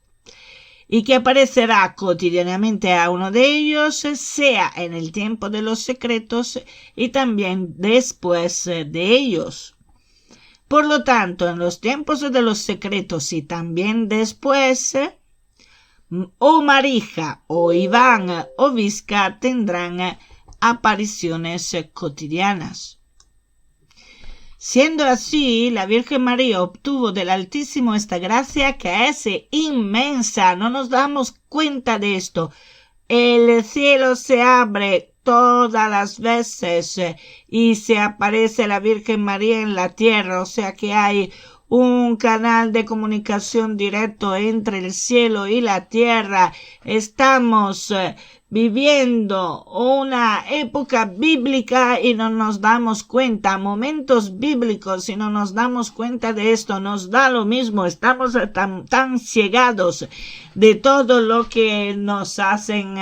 y que aparecerá cotidianamente a uno de ellos, sea en el tiempo de los secretos y también después de ellos. Por lo tanto, en los tiempos de los secretos y también después, o Marija, o Iván, o Visca tendrán apariciones cotidianas. Siendo así, la Virgen María obtuvo del Altísimo esta gracia que es inmensa. No nos damos cuenta de esto. El cielo se abre todas las veces y se aparece la Virgen María en la tierra, o sea que hay un canal de comunicación directo entre el cielo y la tierra. Estamos viviendo una época bíblica y no nos damos cuenta, momentos bíblicos, y no nos damos cuenta de esto. Nos da lo mismo, estamos tan ciegados de todo lo que nos hacen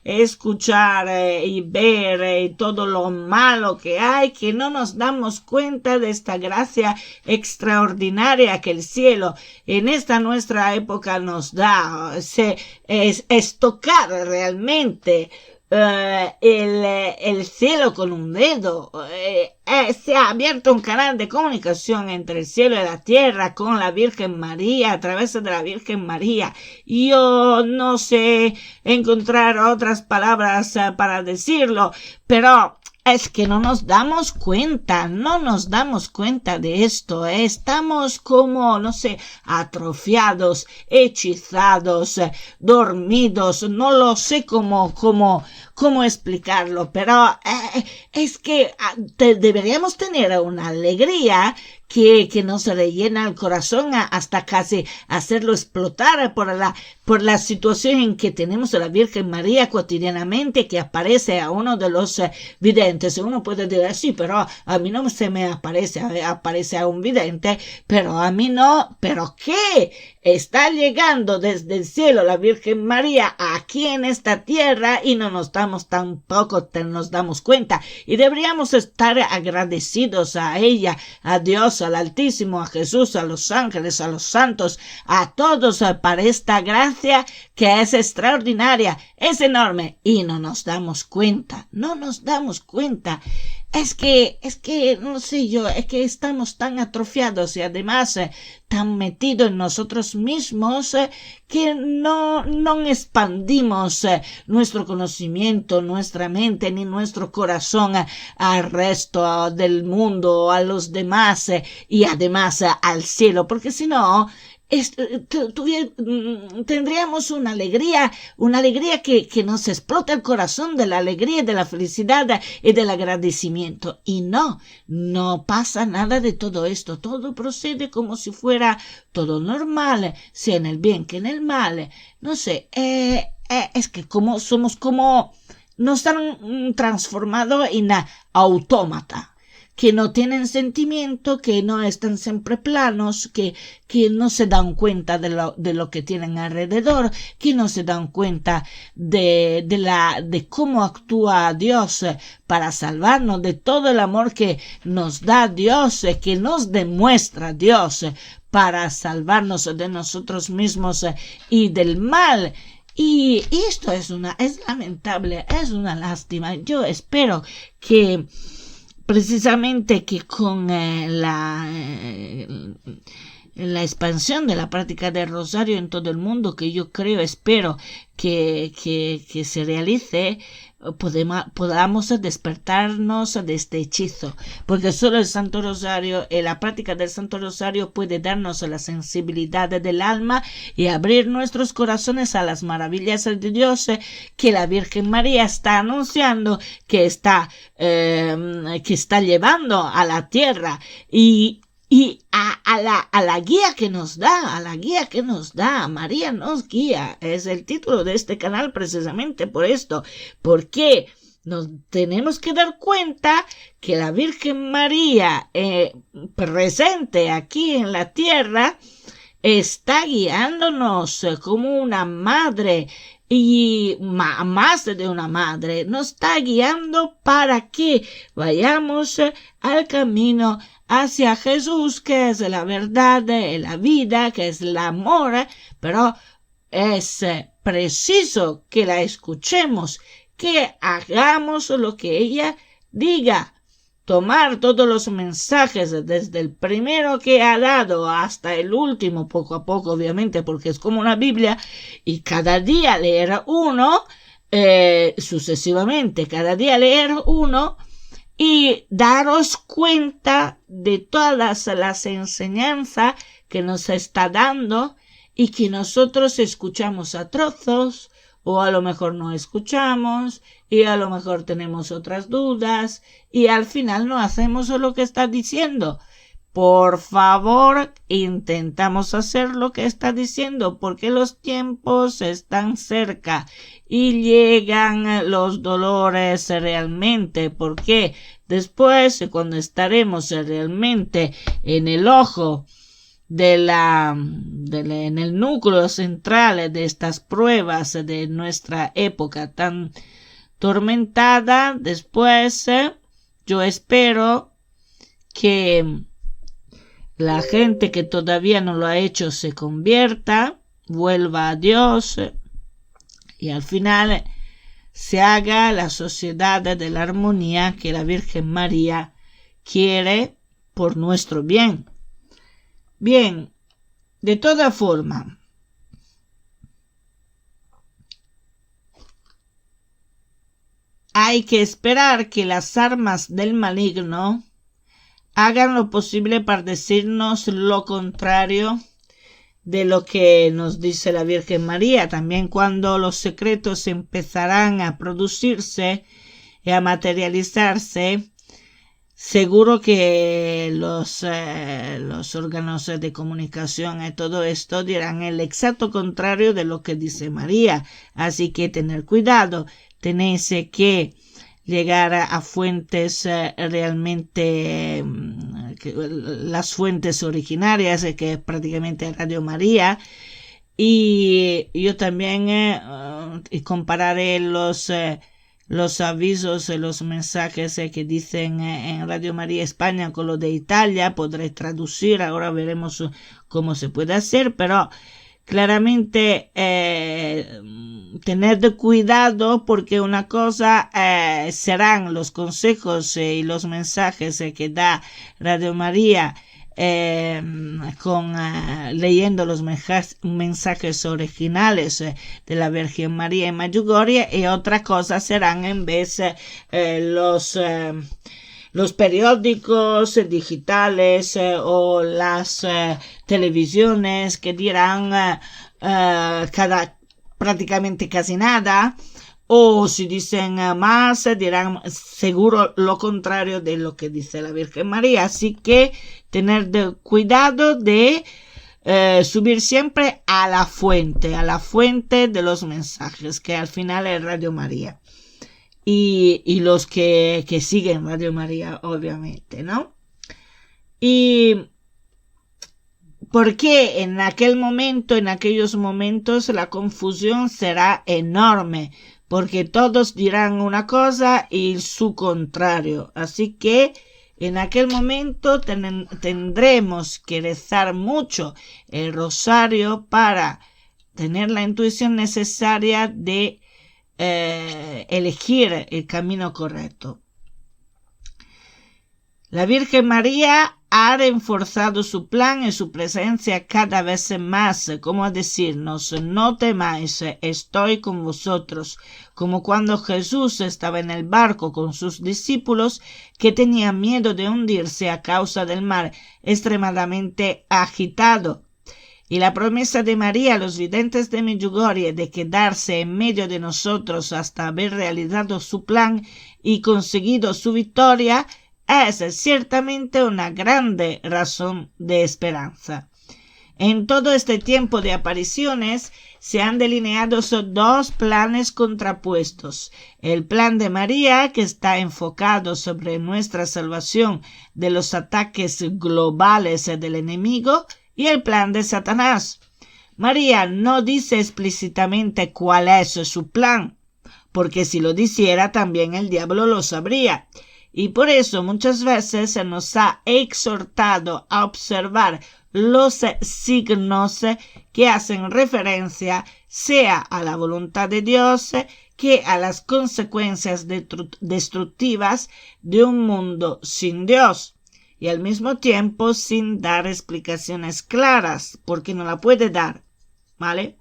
escuchar y ver y todo lo malo que hay, que no nos damos cuenta de esta gracia extraordinaria que el cielo en esta nuestra época nos da. Es tocar realmente el cielo con un dedo. Se ha abierto un canal de comunicación entre el cielo y la tierra con la Virgen María, a través de la Virgen María. Yo no sé encontrar otras palabras para decirlo, pero es que no nos damos cuenta de esto. Estamos como, no sé, atrofiados, hechizados, dormidos. No lo sé cómo explicarlo, pero es que deberíamos tener una alegría que nos rellena el corazón hasta casi hacerlo explotar por la situación en que tenemos a la Virgen María cotidianamente, que aparece a uno de los videntes. Uno puede decir, sí, pero a mí no se me aparece a un vidente, pero a mí no. ¿Pero qué? está llegando desde el cielo la Virgen María aquí en esta tierra y no nos damos cuenta. Y deberíamos estar agradecidos a ella, a Dios, al Altísimo, a Jesús, a los ángeles, a los santos, a todos para esta gracia que es extraordinaria, es enorme y no nos damos cuenta. Es que, no sé yo, es que estamos tan atrofiados y además tan metidos en nosotros mismos que no expandimos nuestro conocimiento, nuestra mente ni nuestro corazón al resto del mundo, a los demás y además al cielo, porque si no, tendríamos una alegría que nos explota el corazón, de la alegría, de la felicidad y del agradecimiento. Y no pasa nada de todo esto. Todo procede como si fuera todo normal, sea en el bien que en el mal. No sé, es que nos han transformado en autómata, que no tienen sentimiento, que no están siempre planos, que no se dan cuenta de lo que tienen alrededor, que no se dan cuenta de cómo actúa Dios para salvarnos, de todo el amor que nos da Dios, que nos demuestra Dios para salvarnos de nosotros mismos y del mal. Y esto es lamentable, es una lástima. Yo espero que precisamente que con la expansión de la práctica del rosario en todo el mundo, que yo espero que se realice, podamos despertarnos de este hechizo, porque solo el Santo Rosario, la práctica del Santo Rosario puede darnos la sensibilidad del alma y abrir nuestros corazones a las maravillas de Dios que la Virgen María está anunciando, que está llevando a la tierra y a la guía que nos da, María nos guía, es el título de este canal precisamente por esto, porque nos tenemos que dar cuenta que la Virgen María presente aquí en la tierra está guiándonos como una madre, y más de una madre, nos está guiando para que vayamos al camino hacia Jesús, que es la verdad, la vida, que es el amor, pero es preciso que la escuchemos, que hagamos lo que ella diga, tomar todos los mensajes desde el primero que ha dado hasta el último, poco a poco obviamente, porque es como una Biblia, y cada día leer uno, sucesivamente, cada día leer uno, y daros cuenta de todas las enseñanzas que nos está dando y que nosotros escuchamos a trozos, o a lo mejor no escuchamos, y a lo mejor tenemos otras dudas, y al final no hacemos lo que está diciendo. Por favor, intentamos hacer lo que está diciendo, porque los tiempos están cerca y llegan los dolores realmente, porque después, cuando estaremos realmente en el ojo en el núcleo central de estas pruebas de nuestra época tan tormentada, después yo espero que la gente que todavía no lo ha hecho se convierta, vuelva a Dios y al final se haga la sociedad de la armonía que la Virgen María quiere por nuestro bien. Bien, de toda forma, hay que esperar que las armas del maligno hagan lo posible para decirnos lo contrario de lo que nos dice la Virgen María. También cuando los secretos empezarán a producirse y a materializarse, seguro que los órganos de comunicación y todo esto dirán el exacto contrario de lo que dice María. Así que tener cuidado. Tenéis que llegar a fuentes realmente las fuentes originarias, que es prácticamente Radio María. Y yo también compararé los avisos, los mensajes que dicen en Radio María España con los de Italia. Podré traducir, ahora veremos cómo se puede hacer, pero claramente tened cuidado, porque una cosa serán los consejos y los mensajes que da Radio María leyendo los mensajes originales de la Virgen María en Medjugorje, y otra cosa serán en vez los periódicos digitales o las televisiones que dirán prácticamente casi nada, o si dicen más dirán seguro lo contrario de lo que dice la Virgen María. Así que tener cuidado de subir siempre a la fuente de los mensajes, que al final es Radio María. Y los que siguen Radio María, obviamente, ¿no? Y porque en aquellos momentos, la confusión será enorme, porque todos dirán una cosa y su contrario. Así que en aquel momento tendremos que rezar mucho el rosario para tener la intuición necesaria de elegir el camino correcto. La Virgen María ha reforzado su plan y su presencia cada vez más, como a decirnos: no temáis, estoy con vosotros, como cuando Jesús estaba en el barco con sus discípulos, que tenían miedo de hundirse a causa del mar extremadamente agitado. Y la promesa de María a los videntes de Medjugorje de quedarse en medio de nosotros hasta haber realizado su plan y conseguido su victoria es ciertamente una grande razón de esperanza. En todo este tiempo de apariciones se han delineado dos planes contrapuestos: el plan de María, que está enfocado sobre nuestra salvación de los ataques globales del enemigo, y el plan de Satanás. María no dice explícitamente cuál es su plan, porque si lo dijera también el diablo lo sabría. Y por eso muchas veces se nos ha exhortado a observar los signos que hacen referencia sea a la voluntad de Dios que a las consecuencias destructivas de un mundo sin Dios, y al mismo tiempo sin dar explicaciones claras, porque no la puede dar, ¿vale?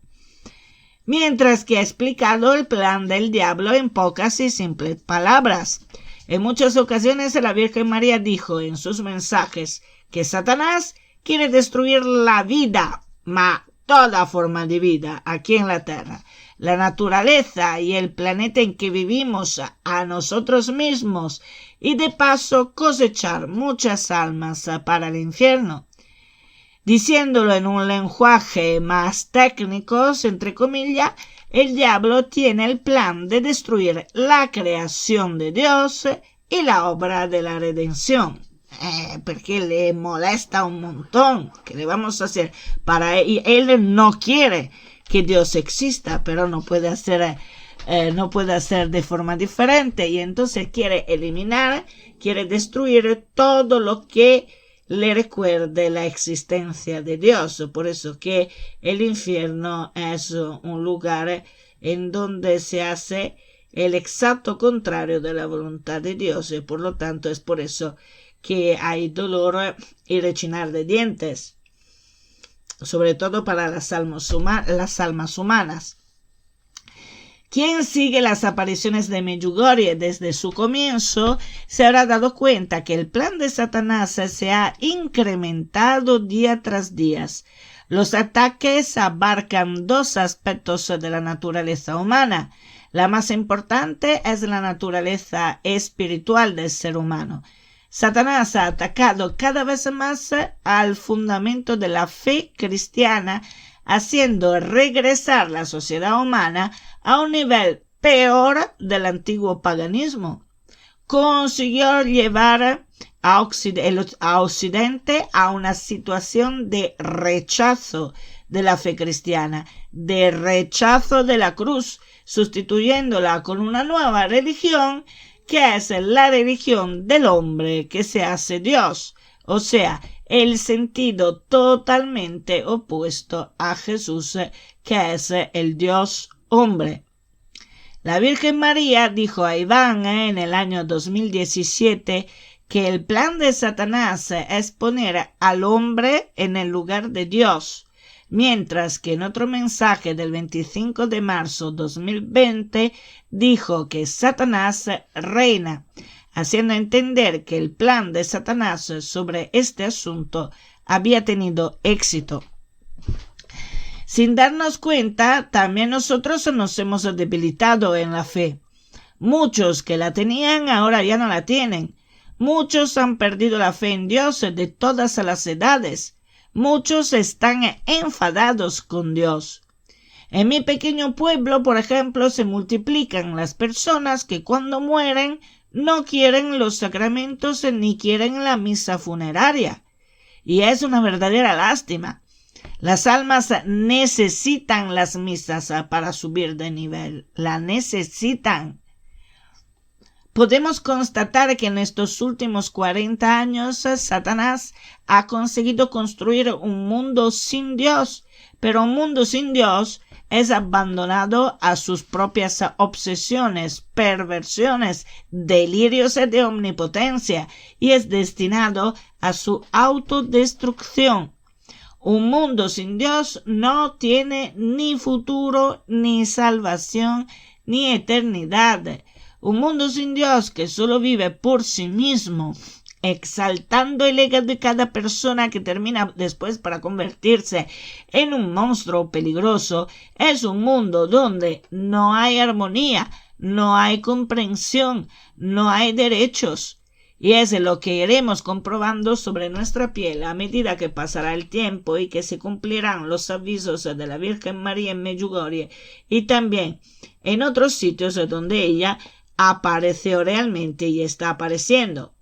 Mientras que ha explicado el plan del diablo en pocas y simples palabras. En muchas ocasiones la Virgen María dijo en sus mensajes que Satanás quiere destruir la vida, toda forma de vida aquí en la tierra, la naturaleza y el planeta en que vivimos, a nosotros mismos, y de paso cosechar muchas almas para el infierno. Diciéndolo en un lenguaje más técnico, entre comillas, el diablo tiene el plan de destruir la creación de Dios y la obra de la redención. Porque le molesta un montón. ¿Qué le vamos a hacer? Él no quiere que Dios exista, pero no puede hacer de forma diferente, y entonces quiere eliminar, quiere destruir todo lo que le recuerde la existencia de Dios. Por eso que el infierno es un lugar en donde se hace el exacto contrario de la voluntad de Dios, y por lo tanto es por eso que hay dolor y rechinar de dientes, sobre todo para las almas humanas. Quien sigue las apariciones de Medjugorje desde su comienzo se habrá dado cuenta que el plan de Satanás se ha incrementado día tras día. Los ataques abarcan dos aspectos de la naturaleza humana. La más importante es la naturaleza espiritual del ser humano. Satanás ha atacado cada vez más al fundamento de la fe cristiana, haciendo regresar la sociedad humana a un nivel peor del antiguo paganismo. Consiguió llevar a Occidente a una situación de rechazo de la fe cristiana, de rechazo de la cruz, sustituyéndola con una nueva religión que es la religión del hombre que se hace Dios, o sea, el sentido totalmente opuesto a Jesús, que es el Dios hombre. La Virgen María dijo a Iván en el año 2017 que el plan de Satanás es poner al hombre en el lugar de Dios, mientras que en otro mensaje del 25 de marzo 2020 dijo que Satanás reina, haciendo entender que el plan de Satanás sobre este asunto había tenido éxito. Sin darnos cuenta, también nosotros nos hemos debilitado en la fe. Muchos que la tenían ahora ya no la tienen. Muchos han perdido la fe en Dios de todas las edades. Muchos están enfadados con Dios. En mi pequeño pueblo, por ejemplo, se multiplican las personas que cuando mueren no quieren los sacramentos ni quieren la misa funeraria. Y es una verdadera lástima. Las almas necesitan las misas para subir de nivel. La necesitan. Podemos constatar que en estos últimos 40 años Satanás ha conseguido construir un mundo sin Dios, pero un mundo sin Dios es abandonado a sus propias obsesiones, perversiones, delirios de omnipotencia y es destinado a su autodestrucción. Un mundo sin Dios no tiene ni futuro, ni salvación, ni eternidad. Un mundo sin Dios que solo vive por sí mismo, exaltando el ego de cada persona que termina después para convertirse en un monstruo peligroso, es un mundo donde no hay armonía, no hay comprensión, no hay derechos. Y es lo que iremos comprobando sobre nuestra piel a medida que pasará el tiempo y que se cumplirán los avisos de la Virgen María en Medjugorje y también en otros sitios donde ella apareció realmente y está apareciendo.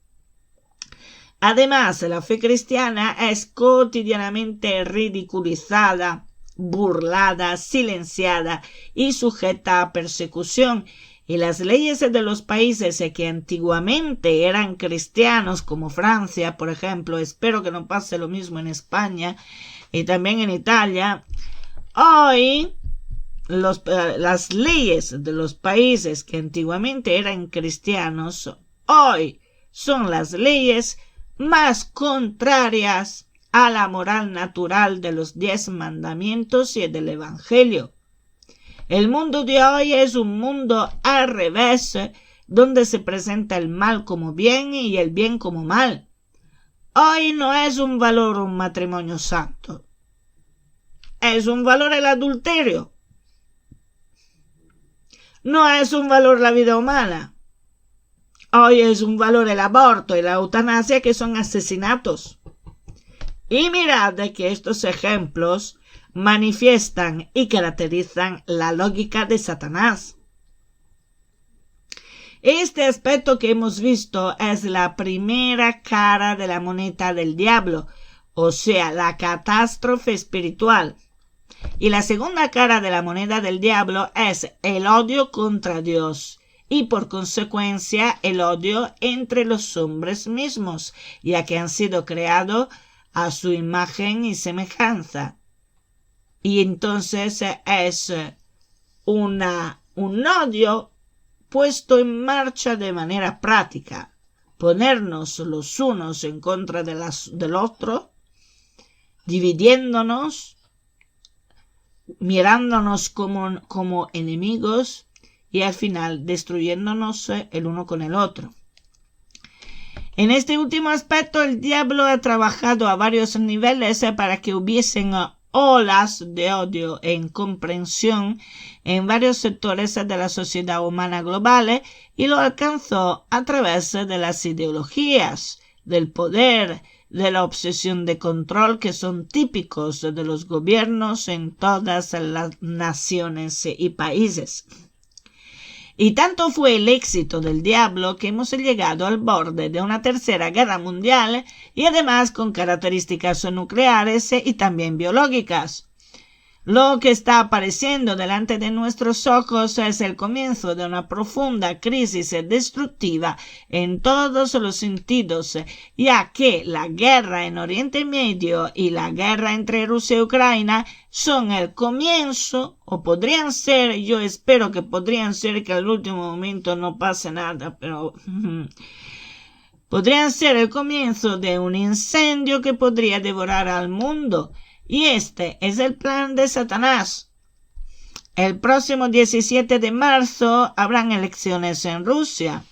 Además, la fe cristiana es cotidianamente ridiculizada, burlada, silenciada y sujeta a persecución. Y las leyes de los países que antiguamente eran cristianos, como Francia, por ejemplo, espero que no pase lo mismo en España y también en Italia, hoy las leyes de los países que antiguamente eran cristianos, hoy son las leyes más contrarias a la moral natural de los 10 mandamientos y del Evangelio. El mundo de hoy es un mundo al revés, donde se presenta el mal como bien y el bien como mal. Hoy no es un valor un matrimonio santo. Es un valor el adulterio. No es un valor la vida humana. Hoy es un valor el aborto y la eutanasia, que son asesinatos. Y mirad que estos ejemplos manifiestan y caracterizan la lógica de Satanás. Este aspecto que hemos visto es la primera cara de la moneda del diablo, o sea, la catástrofe espiritual. Y la segunda cara de la moneda del diablo es el odio contra Dios y por consecuencia el odio entre los hombres mismos, ya que han sido creados a su imagen y semejanza. Y entonces es un odio puesto en marcha de manera práctica. Ponernos los unos en contra del otro, dividiéndonos, mirándonos como enemigos y al final destruyéndonos el uno con el otro. En este último aspecto, el diablo ha trabajado a varios niveles para que hubiesen olas de odio e incomprensión en varios sectores de la sociedad humana global y lo alcanzó a través de las ideologías, del poder, de la obsesión de control que son típicos de los gobiernos en todas las naciones y países. Y tanto fue el éxito del diablo que hemos llegado al borde de una tercera guerra mundial y además con características nucleares y también biológicas. Lo que está apareciendo delante de nuestros ojos es el comienzo de una profunda crisis destructiva en todos los sentidos, ya que la guerra en Oriente Medio y la guerra entre Rusia y Ucrania son el comienzo, o podrían ser, yo espero que podrían ser, que al último momento no pase nada, pero podrían ser el comienzo de un incendio que podría devorar al mundo. Y este es el plan de Satanás. El próximo 17 de marzo habrán elecciones en Rusia.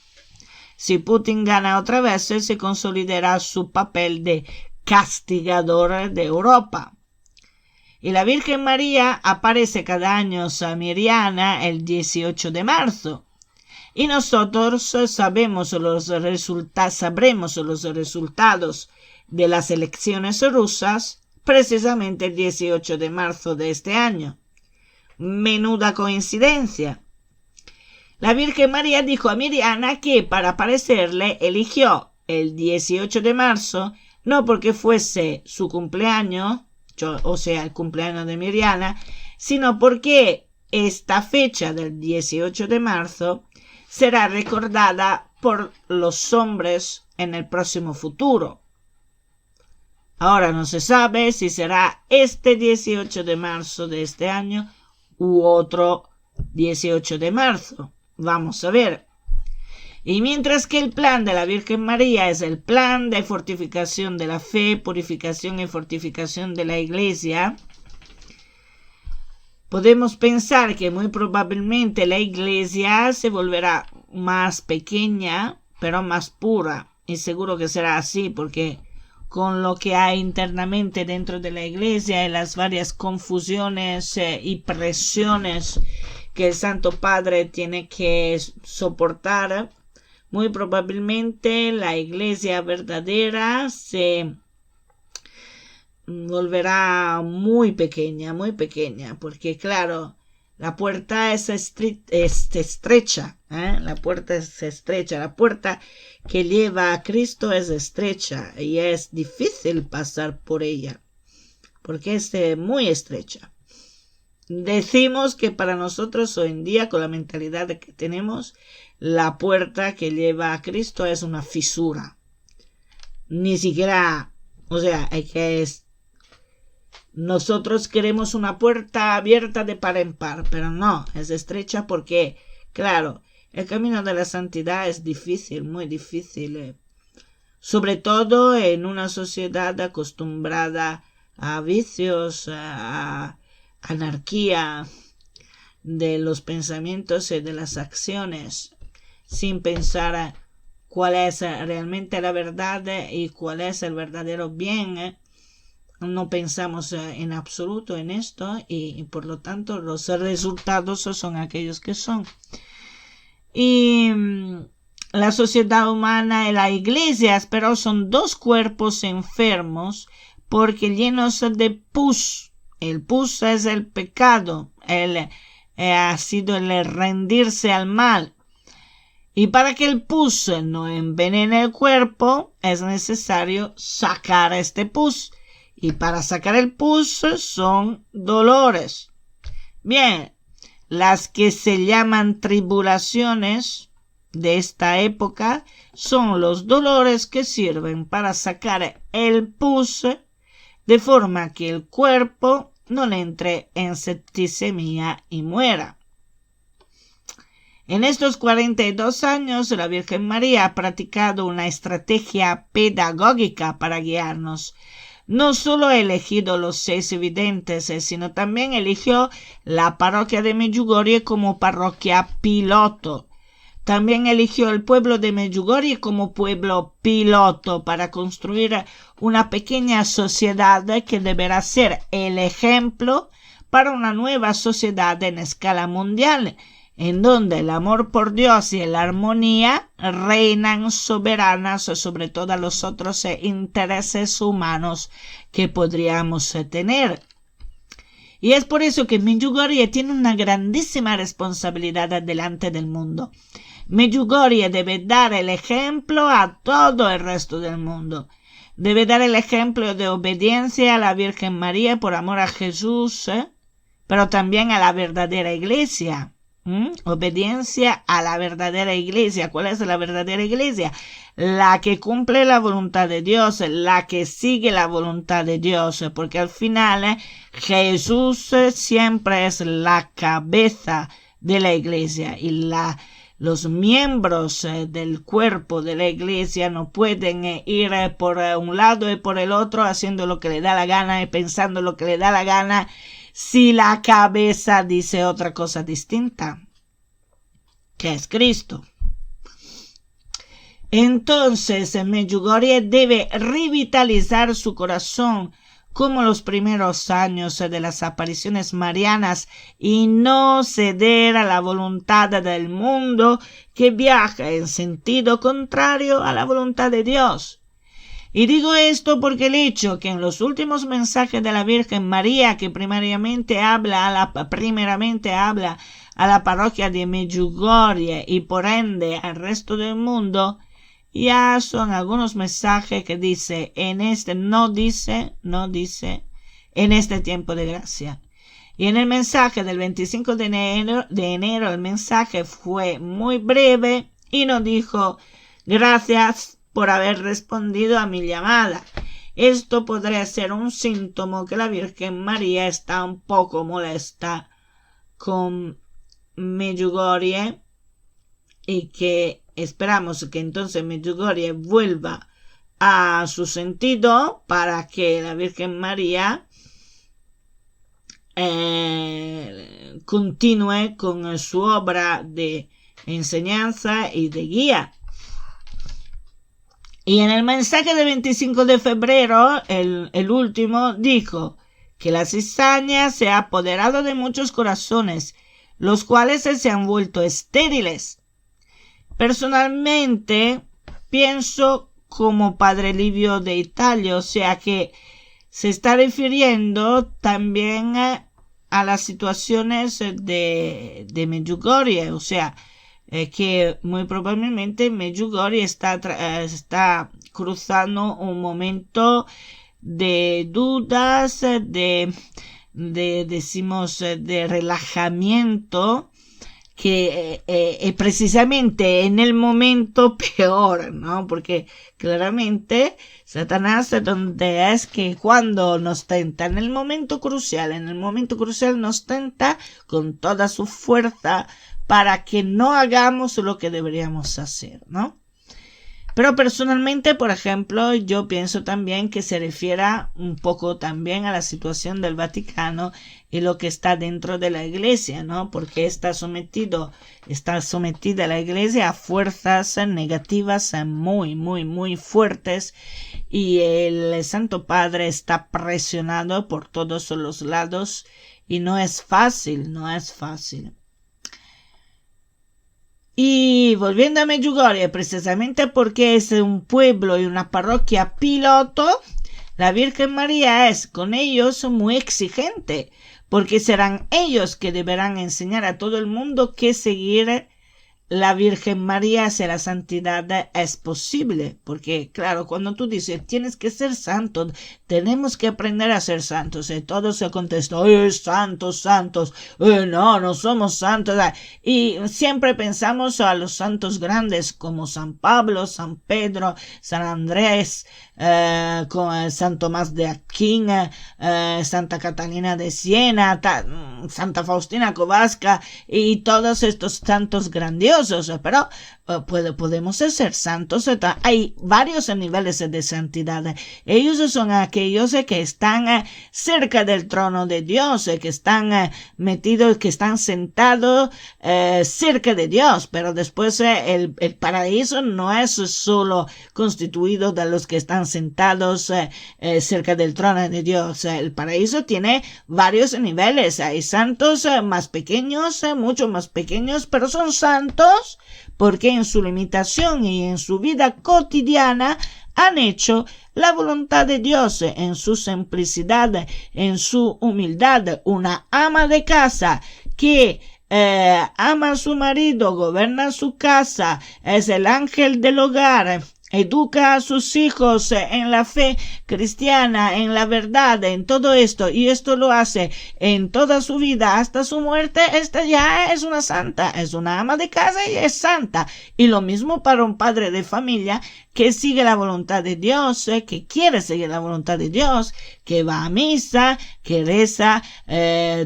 Si Putin gana otra vez, se consolidará su papel de castigador de Europa. Y la Virgen María aparece cada año samiriana el 18 de marzo. Y nosotros sabremos los resultados de las elecciones rusas precisamente el 18 de marzo de este año. Menuda coincidencia. La Virgen María dijo a Miriana que para aparecerle eligió el 18 de marzo, no porque fuese su cumpleaños, o sea, el cumpleaños de Miriana, sino porque esta fecha del 18 de marzo será recordada por los hombres en el próximo futuro. Ahora no se sabe si será este 18 de marzo de este año u otro 18 de marzo. Vamos a ver. Y mientras que el plan de la Virgen María es el plan de fortificación de la fe, purificación y fortificación de la Iglesia, podemos pensar que muy probablemente la Iglesia se volverá más pequeña, pero más pura. Y seguro que será así porque con lo que hay internamente dentro de la Iglesia y las varias confusiones y presiones que el Santo Padre tiene que soportar, muy probablemente la Iglesia verdadera se volverá muy pequeña, porque claro, la puerta es estrecha, la puerta es estrecha, la puerta que lleva a Cristo es estrecha y es difícil pasar por ella, porque es muy estrecha. Decimos que para nosotros hoy en día, con la mentalidad que tenemos, la puerta que lleva a Cristo es una fisura. Ni siquiera, o sea, nosotros queremos una puerta abierta de par en par, pero no, es estrecha porque, claro, el camino de la santidad es difícil, muy difícil, sobre todo en una sociedad acostumbrada a vicios, a anarquía de los pensamientos y de las acciones, sin pensar cuál es realmente la verdad y cuál es el verdadero bien. No pensamos en absoluto en esto y por lo tanto los resultados son aquellos que son. Y la sociedad humana y la iglesia, pero son dos cuerpos enfermos porque llenos de pus. El pus es el pecado, ha sido el rendirse al mal. Y para que el pus no envenene el cuerpo, es necesario sacar este pus. Y para sacar el pus son dolores. Bien, las que se llaman tribulaciones de esta época son los dolores que sirven para sacar el pus de forma que el cuerpo no le entre en septicemia y muera. En estos 42 años, la Virgen María ha practicado una estrategia pedagógica para guiarnos. No solo ha elegido los 6 videntes, sino también eligió la parroquia de Medjugorje como parroquia piloto. También eligió el pueblo de Medjugorje como pueblo piloto para construir una pequeña sociedad que deberá ser el ejemplo para una nueva sociedad en escala mundial, en donde el amor por Dios y la armonía reinan soberanas sobre todos los otros intereses humanos que podríamos tener. Y es por eso que Medjugorje tiene una grandísima responsabilidad delante del mundo. Medjugorje debe dar el ejemplo a todo el resto del mundo. Debe dar el ejemplo de obediencia a la Virgen María por amor a Jesús, pero también a la verdadera iglesia. Obediencia a la verdadera iglesia. ¿Cuál es la verdadera iglesia? La que cumple la voluntad de Dios, la que sigue la voluntad de Dios, porque al final Jesús siempre es la cabeza de la iglesia y los miembros del cuerpo de la iglesia no pueden ir por un lado y por el otro haciendo lo que le da la gana y pensando lo que le da la gana si la cabeza dice otra cosa distinta, que es Cristo. Entonces Medjugorje debe revitalizar su corazón como los primeros años de las apariciones marianas y no ceder a la voluntad del mundo que viaja en sentido contrario a la voluntad de Dios. Y digo esto porque el hecho que en los últimos mensajes de la Virgen María, que primeramente habla a la parroquia de Medjugorje y por ende al resto del mundo, ya son algunos mensajes que dice, no dice, en este tiempo de gracia. Y en el mensaje del 25 de enero el mensaje fue muy breve y no dijo, gracias por haber respondido a mi llamada. Esto podría ser un síntoma que la Virgen María está un poco molesta con Medjugorje y que esperamos que entonces Medjugorje vuelva a su sentido para que la Virgen María continúe con su obra de enseñanza y de guía. Y en el mensaje del 25 de febrero, el último, dijo que la cizaña se ha apoderado de muchos corazones, los cuales se han vuelto estériles. Personalmente, pienso como Padre Livio de Italia, o sea que se está refiriendo también a las situaciones de Medjugorje, o sea, que muy probablemente Medjugorje está cruzando un momento de dudas, de relajamiento, que precisamente en el momento peor, ¿no? Porque claramente Satanás donde es que cuando nos tenta en el momento crucial nos tenta con toda su fuerza para que no hagamos lo que deberíamos hacer, ¿no? Pero personalmente, por ejemplo, yo pienso también que se refiere un poco también a la situación del Vaticano y lo que está dentro de la Iglesia, ¿no? Porque está sometida la Iglesia a fuerzas negativas muy, muy, muy fuertes y el Santo Padre está presionado por todos los lados y no es fácil. Y volviendo a Medjugorje, precisamente porque es un pueblo y una parroquia piloto, la Virgen María es con ellos muy exigente, porque serán ellos que deberán enseñar a todo el mundo que seguir la Virgen María hacia la santidad es posible, porque claro, cuando tú dices tienes que ser santo, tenemos que aprender a ser santos, y todos se contestan, santos, no somos santos, y siempre pensamos a los santos grandes como San Pablo, San Pedro, San Andrés, con San Tomás de Aquín, Santa Catalina de Siena, Santa Faustina Kowalska y todos estos santos grandiosos, pero podemos ser santos. Hay varios niveles de santidad. Ellos son aquellos que están cerca del trono de Dios, que están metidos, que están sentados cerca de Dios, pero después el paraíso no es solo constituido de los que están sentados cerca del trono de Dios. El paraíso tiene varios niveles. Hay santos más pequeños, mucho más pequeños, pero son santos porque en su limitación y en su vida cotidiana han hecho la voluntad de Dios en su simplicidad, en su humildad. Una ama de casa que ama a su marido, gobierna su casa, es el ángel del hogar, educa a sus hijos en la fe cristiana, en la verdad, en todo esto, y esto lo hace en toda su vida hasta su muerte. Esta ya es una santa, es una ama de casa y es santa. Y lo mismo para un padre de familia que sigue la voluntad de Dios, que quiere seguir la voluntad de Dios, que va a misa, que reza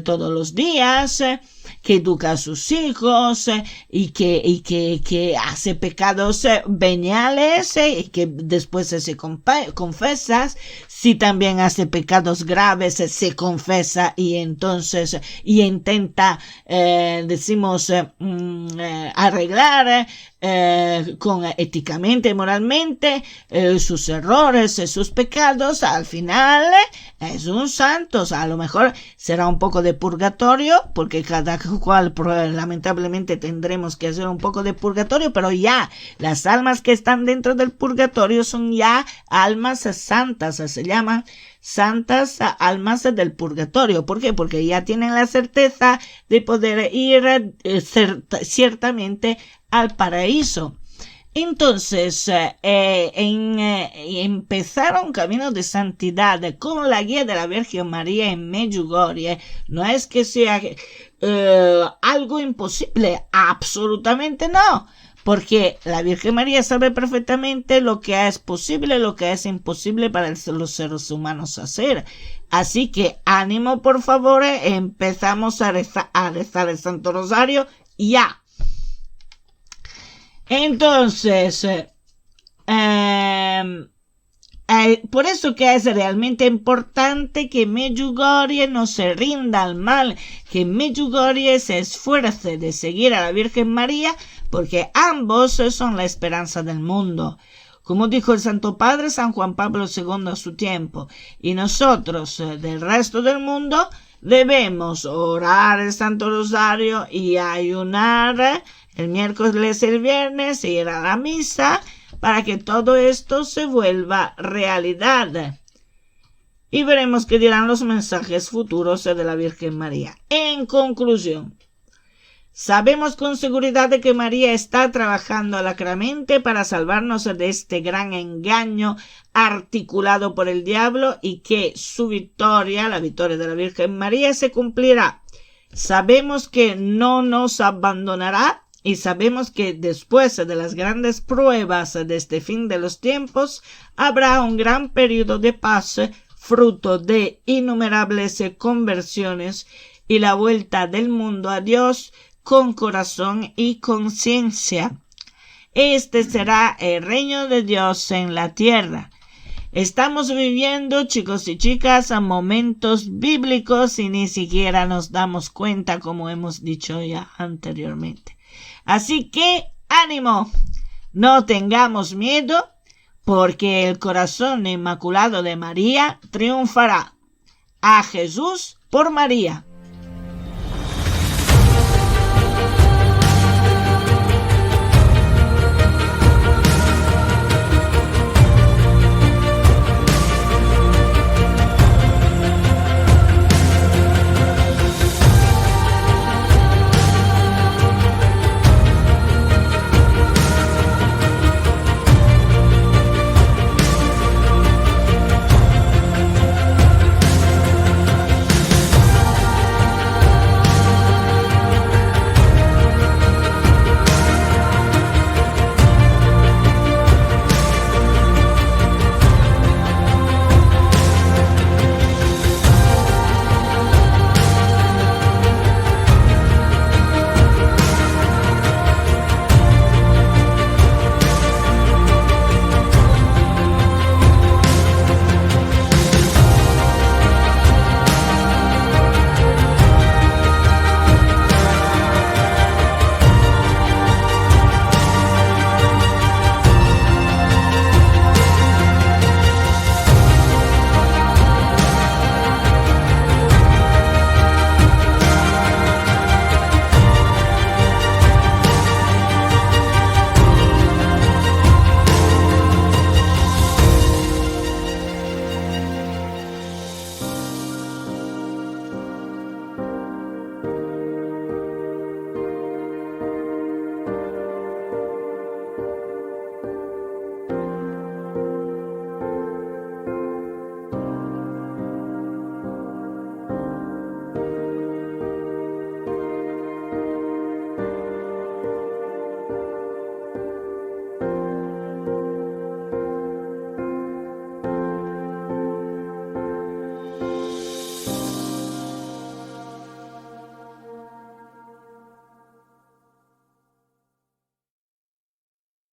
todos los días, que educa a sus hijos y que hace pecados veniales y que después se confesa. Si también hace pecados graves, se confesa y entonces intenta, arreglar éticamente y moralmente sus errores, sus pecados. Al final es un santo. O sea, a lo mejor será un poco de purgatorio, porque cada cual lamentablemente tendremos que hacer un poco de purgatorio, pero ya las almas que están dentro del purgatorio son ya almas santas, se llaman santas almas del purgatorio. ¿Por qué? Porque ya tienen la certeza de poder ir ciertamente al paraíso. Entonces, empezar un camino de santidad con la guía de la Virgen María en Medjugorje no es que sea algo imposible, absolutamente no, porque la Virgen María sabe perfectamente lo que es posible, lo que es imposible para los seres humanos hacer. Así que ánimo, por favor, empezamos a rezar el Santo Rosario ya. Entonces, por eso que es realmente importante que Medjugorje no se rinda al mal, que Medjugorje se esfuerce de seguir a la Virgen María, porque ambos son la esperanza del mundo. Como dijo el Santo Padre San Juan Pablo II a su tiempo, y nosotros del resto del mundo debemos orar el Santo Rosario y ayunar el miércoles y el viernes, ir a la misa, para que todo esto se vuelva realidad. Y veremos qué dirán los mensajes futuros de la Virgen María. En conclusión, sabemos con seguridad de que María está trabajando alacremente para salvarnos de este gran engaño articulado por el diablo, y que su victoria, la victoria de la Virgen María, se cumplirá. Sabemos que no nos abandonará, y sabemos que después de las grandes pruebas de este fin de los tiempos, habrá un gran periodo de paz, fruto de innumerables conversiones y la vuelta del mundo a Dios con corazón y conciencia. Este será el reino de Dios en la tierra. Estamos viviendo, chicos y chicas, momentos bíblicos y ni siquiera nos damos cuenta, como hemos dicho ya anteriormente. Así que ánimo, no tengamos miedo, porque el corazón inmaculado de María triunfará. A Jesús por María.